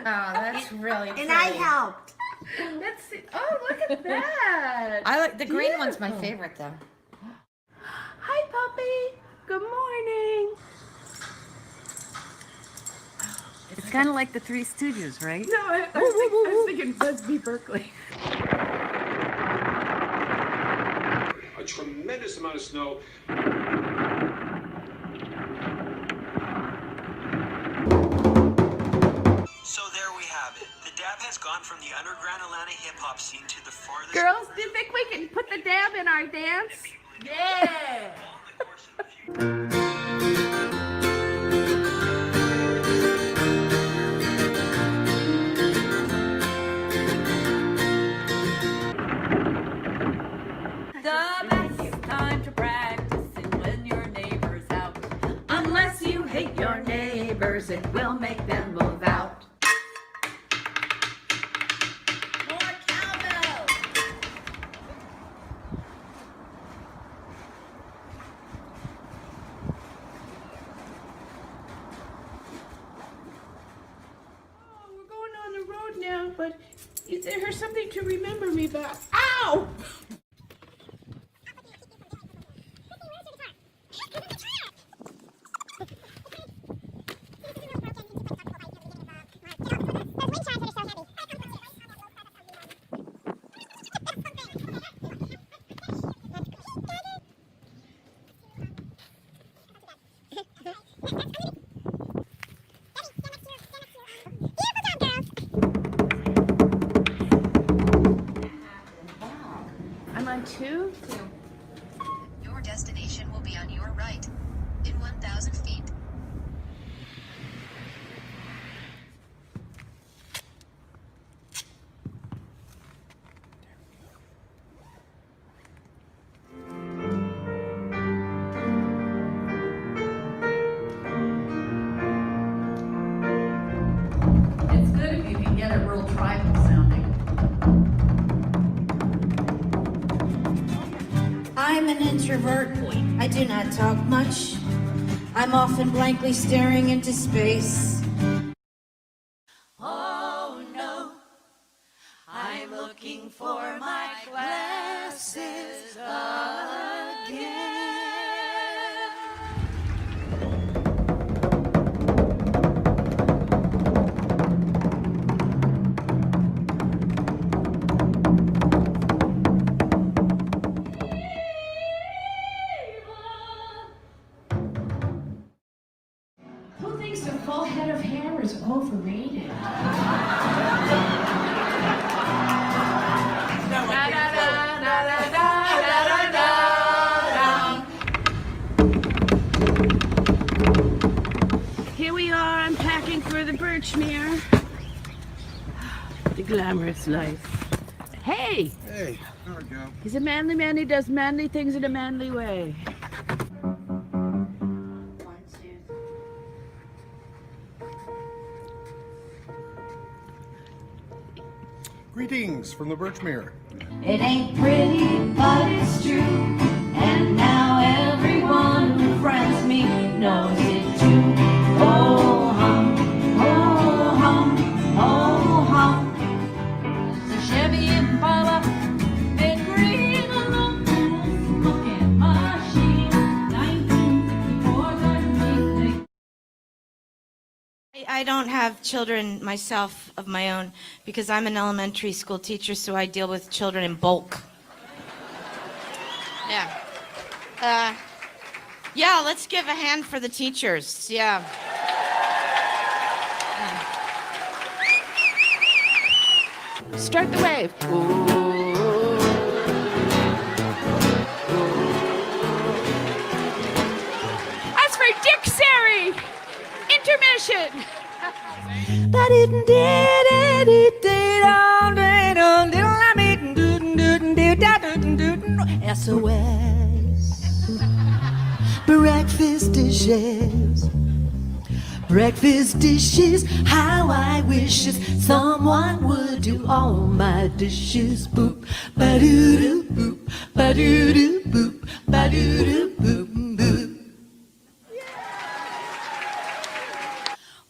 Oh, that's really And I helped. Let's see. Oh, look at that. I like the green one's my favorite though. Hi, puppy. Good morning. It's kind of like the Three Stooges, right? No, I was thinking Busby Berkeley. A tremendous amount of snow. So there we have it. The dab has gone from the underground Atlanta hip hop scene to the farthest. Girls, do you think we can put the dab in our dance? Yeah. We'll make them move out. More cowbell. Oh, we're going on the road now, but there's something to remember me about. Ow! I'm on 2? Your destination will be on your right, in 1,000 feet. It's good if you can get it real tribal sounding. I'm an introvert. I do not talk much. I'm often blankly staring into space. Oh no, I'm looking for my glasses again. Who thinks a full head of hair is overrated? Here we are unpacking for the Birchmere. The glamorous life. Hey! Hey, there we go. He's a manly man. He does manly things in a manly way. Greetings from the Birchmere. It ain't pretty, but it's true. And now everyone who friends me knows it too. Oh hum, oh hum, oh hum. The Chevy Impala, big green alone, smoking machine, 1964 I don't have children myself of my own because I'm an elementary school teacher, so I deal with children in bulk. Yeah. Yeah, let's give a hand for the teachers. Yeah. Start the wave. As for Dick Sari, intermission. SOS. Breakfast dishes. Breakfast dishes. How I wish someone would do all my dishes. Boop, ba-doo-doo, boop, ba-doo-doo, boop, ba-doo-doo, boop, boop.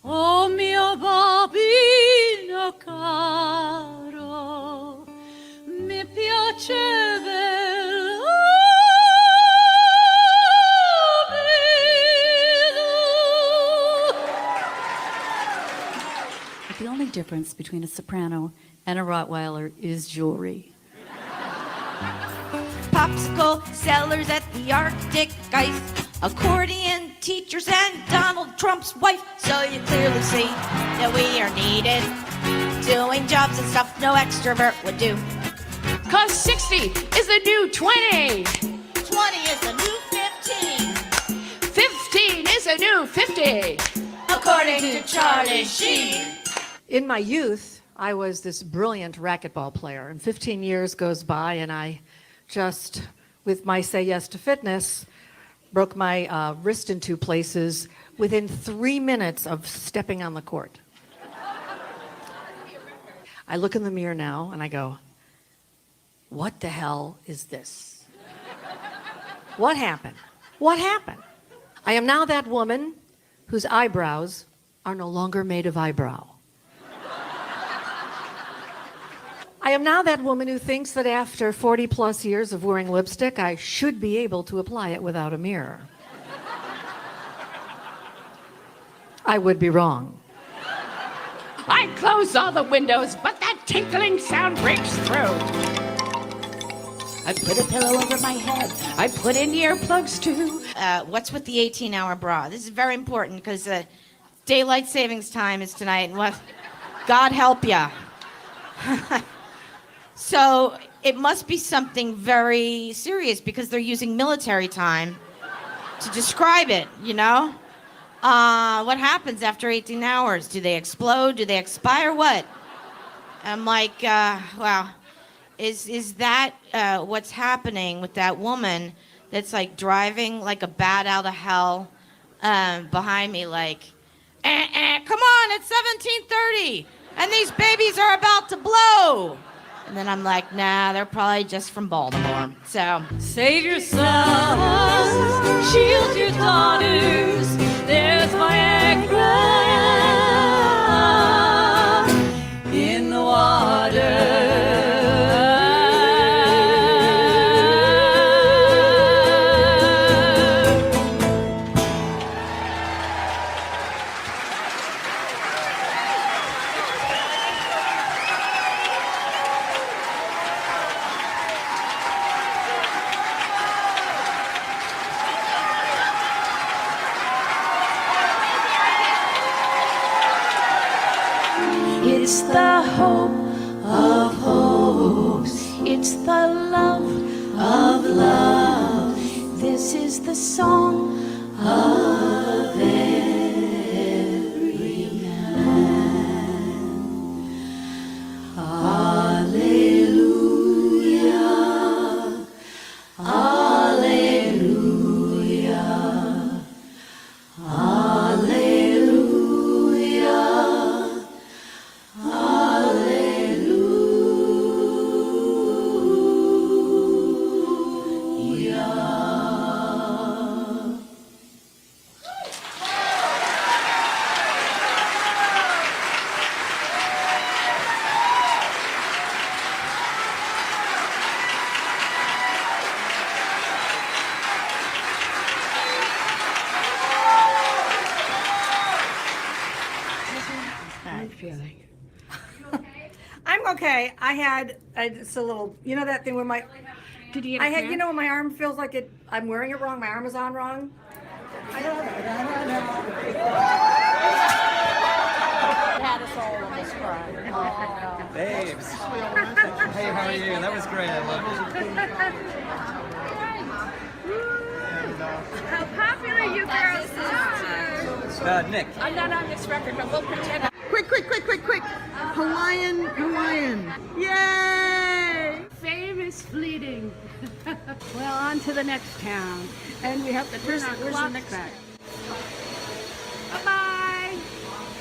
Oh mio bambino caro, mi The only difference between a soprano and a Rottweiler is jewelry. Popsicle sellers at the Arctic ice, accordion teachers and Donald Trump's wife. So you clearly see that we are needed, doing jobs and stuff no extrovert would do. 'Cause 60 is the new 20. 20 is the new 15, 15 is the new 50. according to Charlie Sheen. In my youth, I was this brilliant racquetball player, and 15 years goes by, and I just, with my Say Yes to Fitness, broke my wrist in two places within 3 minutes of stepping on the court. I look in the mirror now and I go, what the hell is this? What happened? What happened? I am now that woman whose eyebrows are no longer made of eyebrow. I am now that woman who thinks that after 40 plus years of wearing lipstick, I should be able to apply it without a mirror. I would be wrong. I close all the windows, but that tinkling sound breaks through. I put a pillow over my head. I put in earplugs too. What's with the 18-hour bra? This is very important because daylight savings time is tonight, and what? God help ya. So it must be something very serious because they're using military time to describe it, you know? What happens after 18 hours? Do they explode? Do they expire? What? I'm like, wow. Is that what's happening with that woman that's like driving like a bat out of hell behind me like, come on, it's 17:30 and these babies are about to blow. And then I'm like, nah, they're probably just from Baltimore. So Save your sons, shield your daughters. There's Viagra in the water. It's the hope of hopes. It's the love of love. This is the song of every man. Alleluia. Alleluia. Alleluia. I'm okay. I had just a little, you know that thing where my, Did you get I a had, cramp? you know, when my arm feels like it, I'm wearing it wrong, my arm is on wrong. Had us all on this cry. Babes. Hey, how are you? That was great. I love it. How popular you girls are! Nick. I'm not on this record, but we'll pretend. Quick, quick, quick, quick, quick. Hawaiian, Hawaiian. Yay! Famous fleeting. Well, on to the next town. And we have to turn our clocks back. Bye-bye.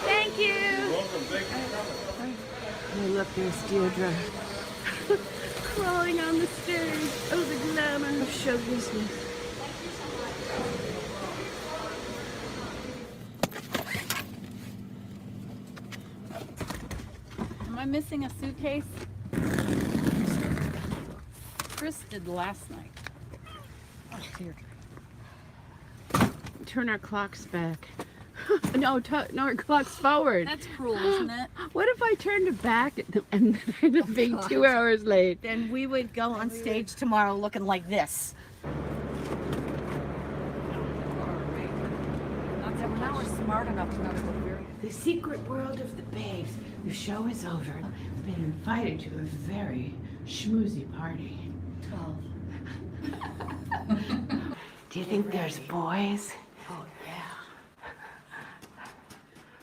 Thank you. Welcome. Thank you for coming. Oh, look, there's Deirdre. Crawling on the stairs. Oh, the glamour of show business. Am I missing a suitcase? Chris did last night. Oh, dear. Turn our clocks back. No, our clocks forward. That's cruel, isn't it? What if I turned it back and ended up being 2 hours late? then we would go on stage tomorrow looking like this. Now we're smart enough to know to look very. The secret world of the babes. The show is over. I've been invited to a very schmoozy party. 12. Do you think there's boys? Oh, yeah.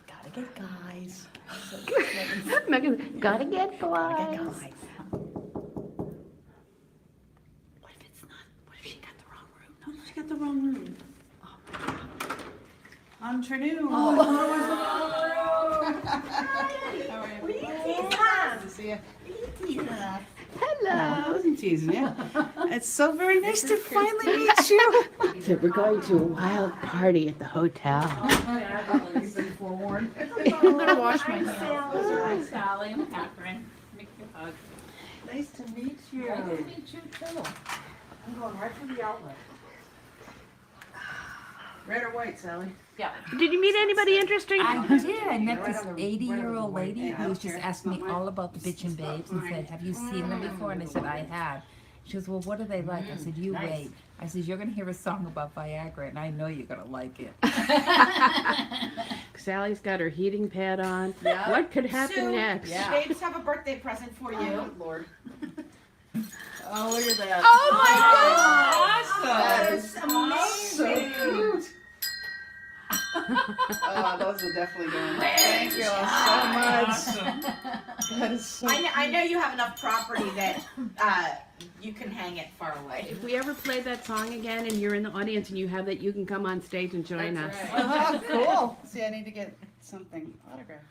Gotta get guys. Megan, gotta get boys. Gotta get guys. What if it's not? What if she got the wrong room? No, she got the wrong room. Oh. Entrenou. Hello. I wasn't teasing you. It's so very nice to finally meet you. So we're going to a wild party at the hotel. You've been forewarned. I'm gonna wash my hands. Hi, Sally. I'm Catherine. Make you a hug. Nice to meet you. Nice to meet you too. I'm going right for the outlet. Red or white, Sally? Yeah. Did you meet anybody interesting? I did. I met this 80-year-old lady who was just asking me all about the Bitchin' Babes and said, have you seen them before? And I said, I have. She goes, well, what are they like? I said, you wait. I said, you're going to hear a song about Viagra, and I know you're going to like it. Sally's got her heating pad on. Yeah. What could happen next? Babes have a birthday present for you. Oh, Lord. Oh, look at that. Oh my God! That is amazing. So cute. Oh, those are definitely going. Thank you so much. That is so I know you have enough property that you can hang it far away. If we ever play that song again and you're in the audience and you have that, you can come on stage and join us. Oh, cool. See, I need to get something autographed.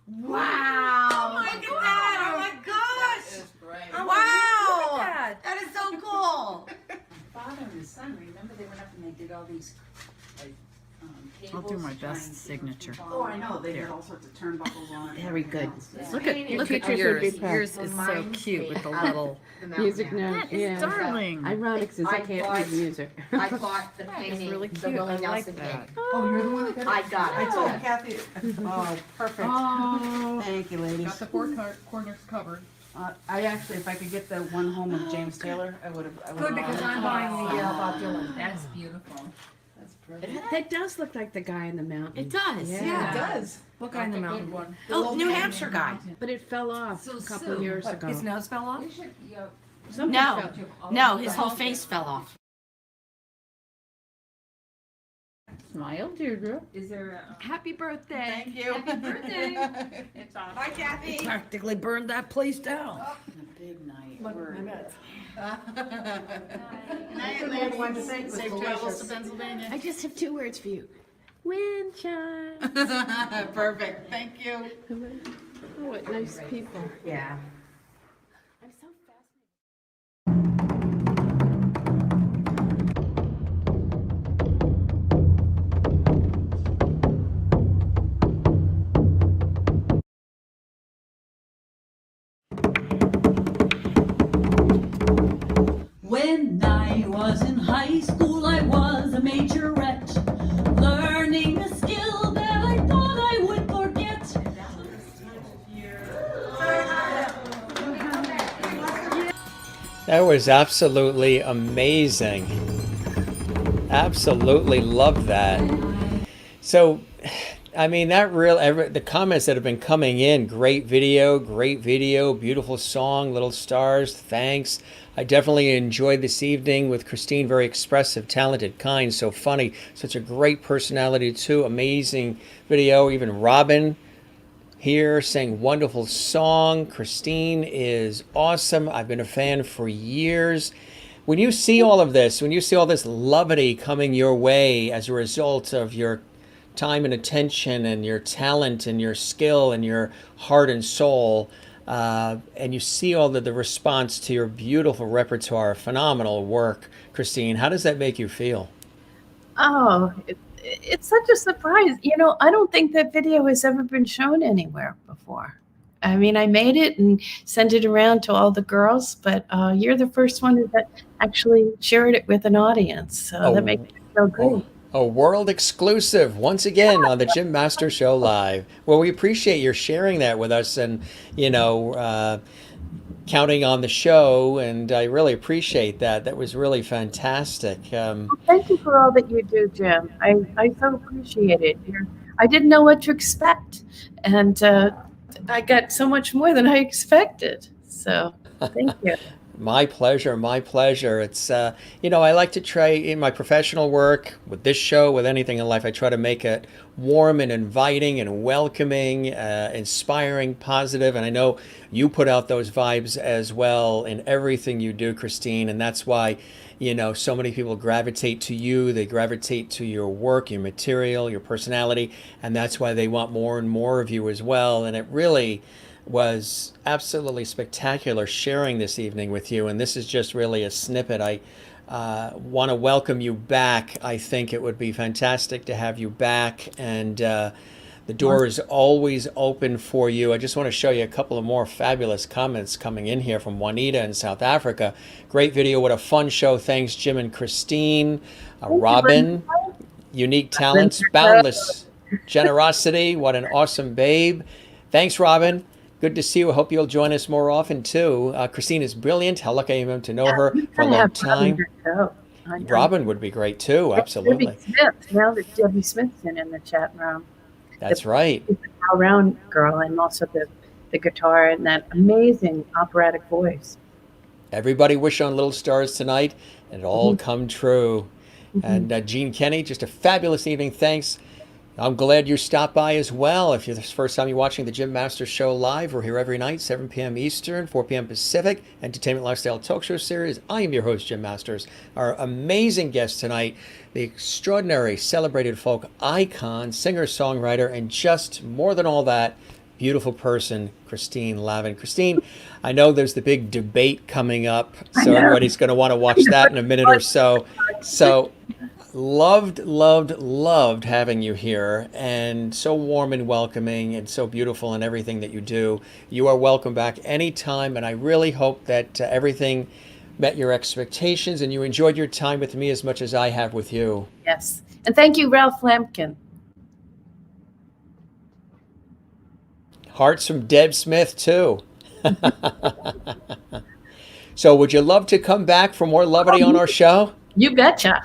Wow! Oh my God! Oh my gosh! That is great. Wow! That is so cool. Father and his son, remember they went up and they did all these like, I'll do my best signature. Oh, I know. They had all sorts of turnbuckles on it. Very good. Look Your at teachers yours. would be proud. Yours is so cute with the little Music note. That is darling. Ironic since I can't read music. I bought the That painting. is really the cute. Willie I like Nelson that. cake. Oh, you're the one that got it? I got I it. told Kathy. Oh, perfect. Oh. Thank you, ladies. Got the corners covered. I actually, if I could get the one home with James Taylor, I would have. Good, because I'm buying the Bob Dylan. That's beautiful. That's perfect. That does look like the guy in the mountain. It does. Yeah, it does. What kind of mountain? One. Oh, New Hampshire guy. But it fell off a couple years ago. His nose fell off? Something No, fell- no, his whole face fell off. Smile, Deirdre. Is there a... Happy birthday. Thank you. Happy birthday. It's on. Bye, Kathy. Practically burned that place down. A big night. Look, I met. Safe travels to Pennsylvania. I just have two words for you. Wind chime. Perfect. Thank you. Oh, what nice people. Yeah. I'm so fascinated. When I was in high school, I was a majorette, learning a skill that I thought I would forget. That was absolutely amazing. Absolutely love that. So, I mean, the comments that have been coming in, great video, beautiful song, Little Stars, thanks. I definitely enjoyed this evening with Christine, very expressive, talented, kind, so funny, such a great personality too, amazing video. Even Robin here saying wonderful song. Christine is awesome. I've been a fan for years. When you see all of this, when you see all this levity coming your way as a result of your time and attention and your talent and your skill and your heart and soul, and you see all the response to your beautiful repertoire, phenomenal work, Christine, how does that make you feel? Oh, it's such a surprise. You know, I don't think that video has ever been shown anywhere before. I mean, I made it and sent it around to all the girls, but you're the first one that actually shared it with an audience. So that makes me feel great. A world exclusive once again on the Jim Master Show Live. Well, we appreciate your sharing that with us and, counting on the show. And I really appreciate that. That was really fantastic. Thank you for all that you do, Jim. I so appreciate it. I didn't know what to expect. And I got so much more than I expected. So thank you. My pleasure. My pleasure. It's, I like to try in my professional work with this show, with anything in life, I try to make it warm and inviting and welcoming, inspiring, positive. And I know you put out those vibes as well in everything you do, Christine. And that's why, so many people gravitate to you, they gravitate to your work, your material, your personality, and that's why they want more and more of you as well. And it really was absolutely spectacular sharing this evening with you. And this is just really a snippet. I want to welcome you back. I think it would be fantastic to have you back. And the door is always open for you. I just want to show you a couple of more fabulous comments coming in here from Juanita in South Africa. Great video. What a fun show. Thanks, Jim and Christine. Robin, unique talents, boundless generosity. What an awesome babe. Thanks, Robin. Good to see you. I hope you'll join us more often, too. Christine is brilliant. How lucky I am to know her for a long time. Robin would be great, too. Absolutely. Debbie Smith. Now that Debbie Smith's in the chat room. That's right. The all-round girl, and also the guitar and that amazing operatic voice. Everybody wish on little stars tonight, and it all come true. And Gene Kenny, just a fabulous evening. Thanks. I'm glad you stopped by as well. If you're the first time you're watching the Jim Masters Show live, we're here every night, 7 p.m. Eastern, 4 p.m. Pacific, entertainment lifestyle talk show series. I am your host, Jim Masters. Our amazing guest tonight, the extraordinary celebrated folk icon, singer-songwriter, and just more than all that, beautiful person, Christine LAVIN. Christine, I know there's the big debate coming up, so everybody's going to want to watch that in a minute or so. So loved having you here, and so warm and welcoming and so beautiful in everything that you do. You are welcome back anytime, and I really hope that everything met your expectations and you enjoyed your time with me as much as I have with you. Yes. And thank you, Ralph Lampkin. Hearts from Deb Smith, too. So would you love to come back for more levity on our show? You betcha.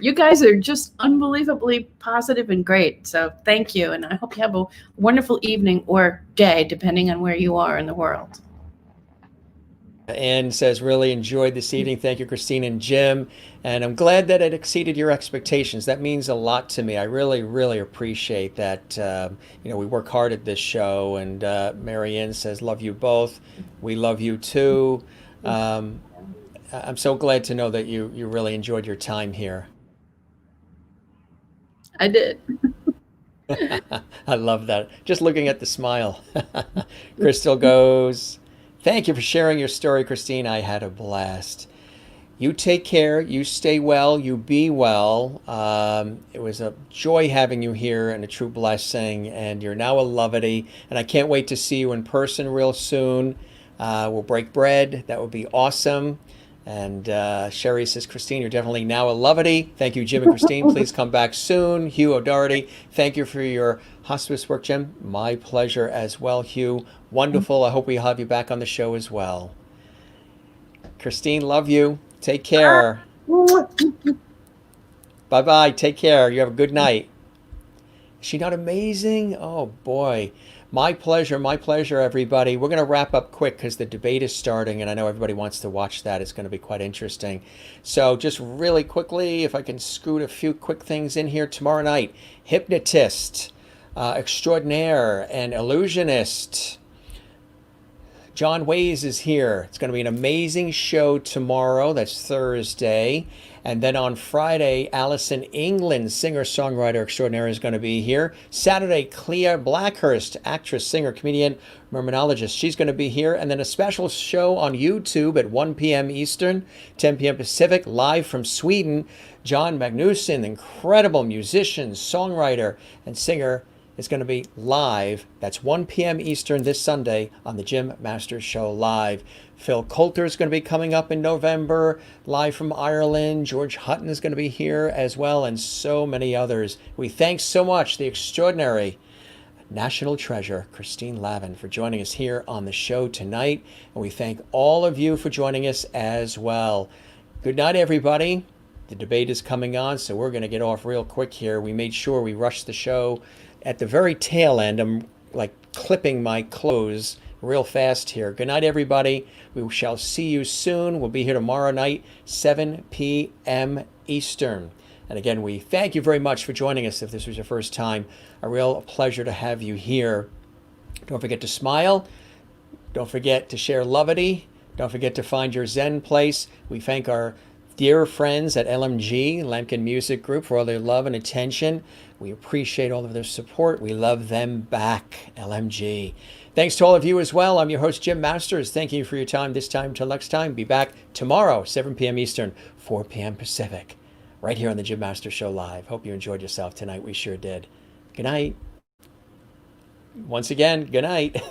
You guys are just unbelievably positive and great. So thank you. And I hope you have a wonderful evening or day, depending on where you are in the world. Ann says, really enjoyed this evening. Thank you, Christine and Jim. And I'm glad that it exceeded your expectations. That means a lot to me. I really, really appreciate that. We work hard at this show. And Mary Ann says, love you both. We love you too. I'm so glad to know that you really enjoyed your time here. I did. I love that. Just looking at the smile. Crystal goes, thank you for sharing your story, Christine. I had a blast. You take care. You stay well. You be well. It was a joy having you here and a true blessing. And you're now a lovity. And I can't wait to see you in person real soon. We'll break bread. That would be awesome. And Sherry says, Christine, you're definitely now a lovity. Thank you, Jim and Christine. Please come back soon. Hugh O'Doherty, thank you for your hospice work, Jim. My pleasure as well, Hugh. Wonderful. I hope we have you back on the show as well. Christine, love you. Take care. Bye-bye. Take care. You have a good night. Is she not amazing? Oh, boy. My pleasure, everybody. We're going to wrap up quick because the debate is starting, and I know everybody wants to watch that. It's going to be quite interesting. So just really quickly, if I can scoot a few quick things in here. Tomorrow night, hypnotist, extraordinaire, and illusionist John Ways is here. It's going to be an amazing show tomorrow. That's Thursday. And then on Friday, Alison England, singer-songwriter extraordinaire, is going to be here. Saturday, Clea Blackhurst, actress, singer, comedian, mermanologist. She's going to be here. And then a special show on YouTube at 1 p.m. Eastern, 10 p.m. Pacific, live from Sweden. John Magnusson, incredible musician, songwriter, and singer, is going to be live. That's 1 p.m. Eastern this Sunday on the Jim Masters Show Live. Phil Coulter is going to be coming up in November, live from Ireland. George Hutton is going to be here as well, and so many others. We thank so much the extraordinary national treasure, Christine LAVIN, for joining us here on the show tonight. And we thank all of you for joining us as well. Good night, everybody. The debate is coming on, so we're going to get off real quick here. We made sure we rushed the show at the very tail end. I'm like clipping my clothes real fast here. Good night, everybody. We shall see you soon. We'll be here tomorrow night, 7 p.m. Eastern. And again, we thank you very much for joining us. If this was your first time, a real pleasure to have you here. Don't forget to smile. Don't forget to share levity. Don't forget to find your Zen place. We thank our dear friends at LMG, Lemkin Music Group, for all their love and attention. We appreciate all of their support. We love them back, LMG. Thanks to all of you as well. I'm your host, Jim Masters. Thank you for your time this time. Till next time, be back tomorrow, 7 p.m. Eastern, 4 p.m. Pacific, right here on the Jim Masters Show Live. Hope you enjoyed yourself tonight. We sure did. Good night. Once again, good night.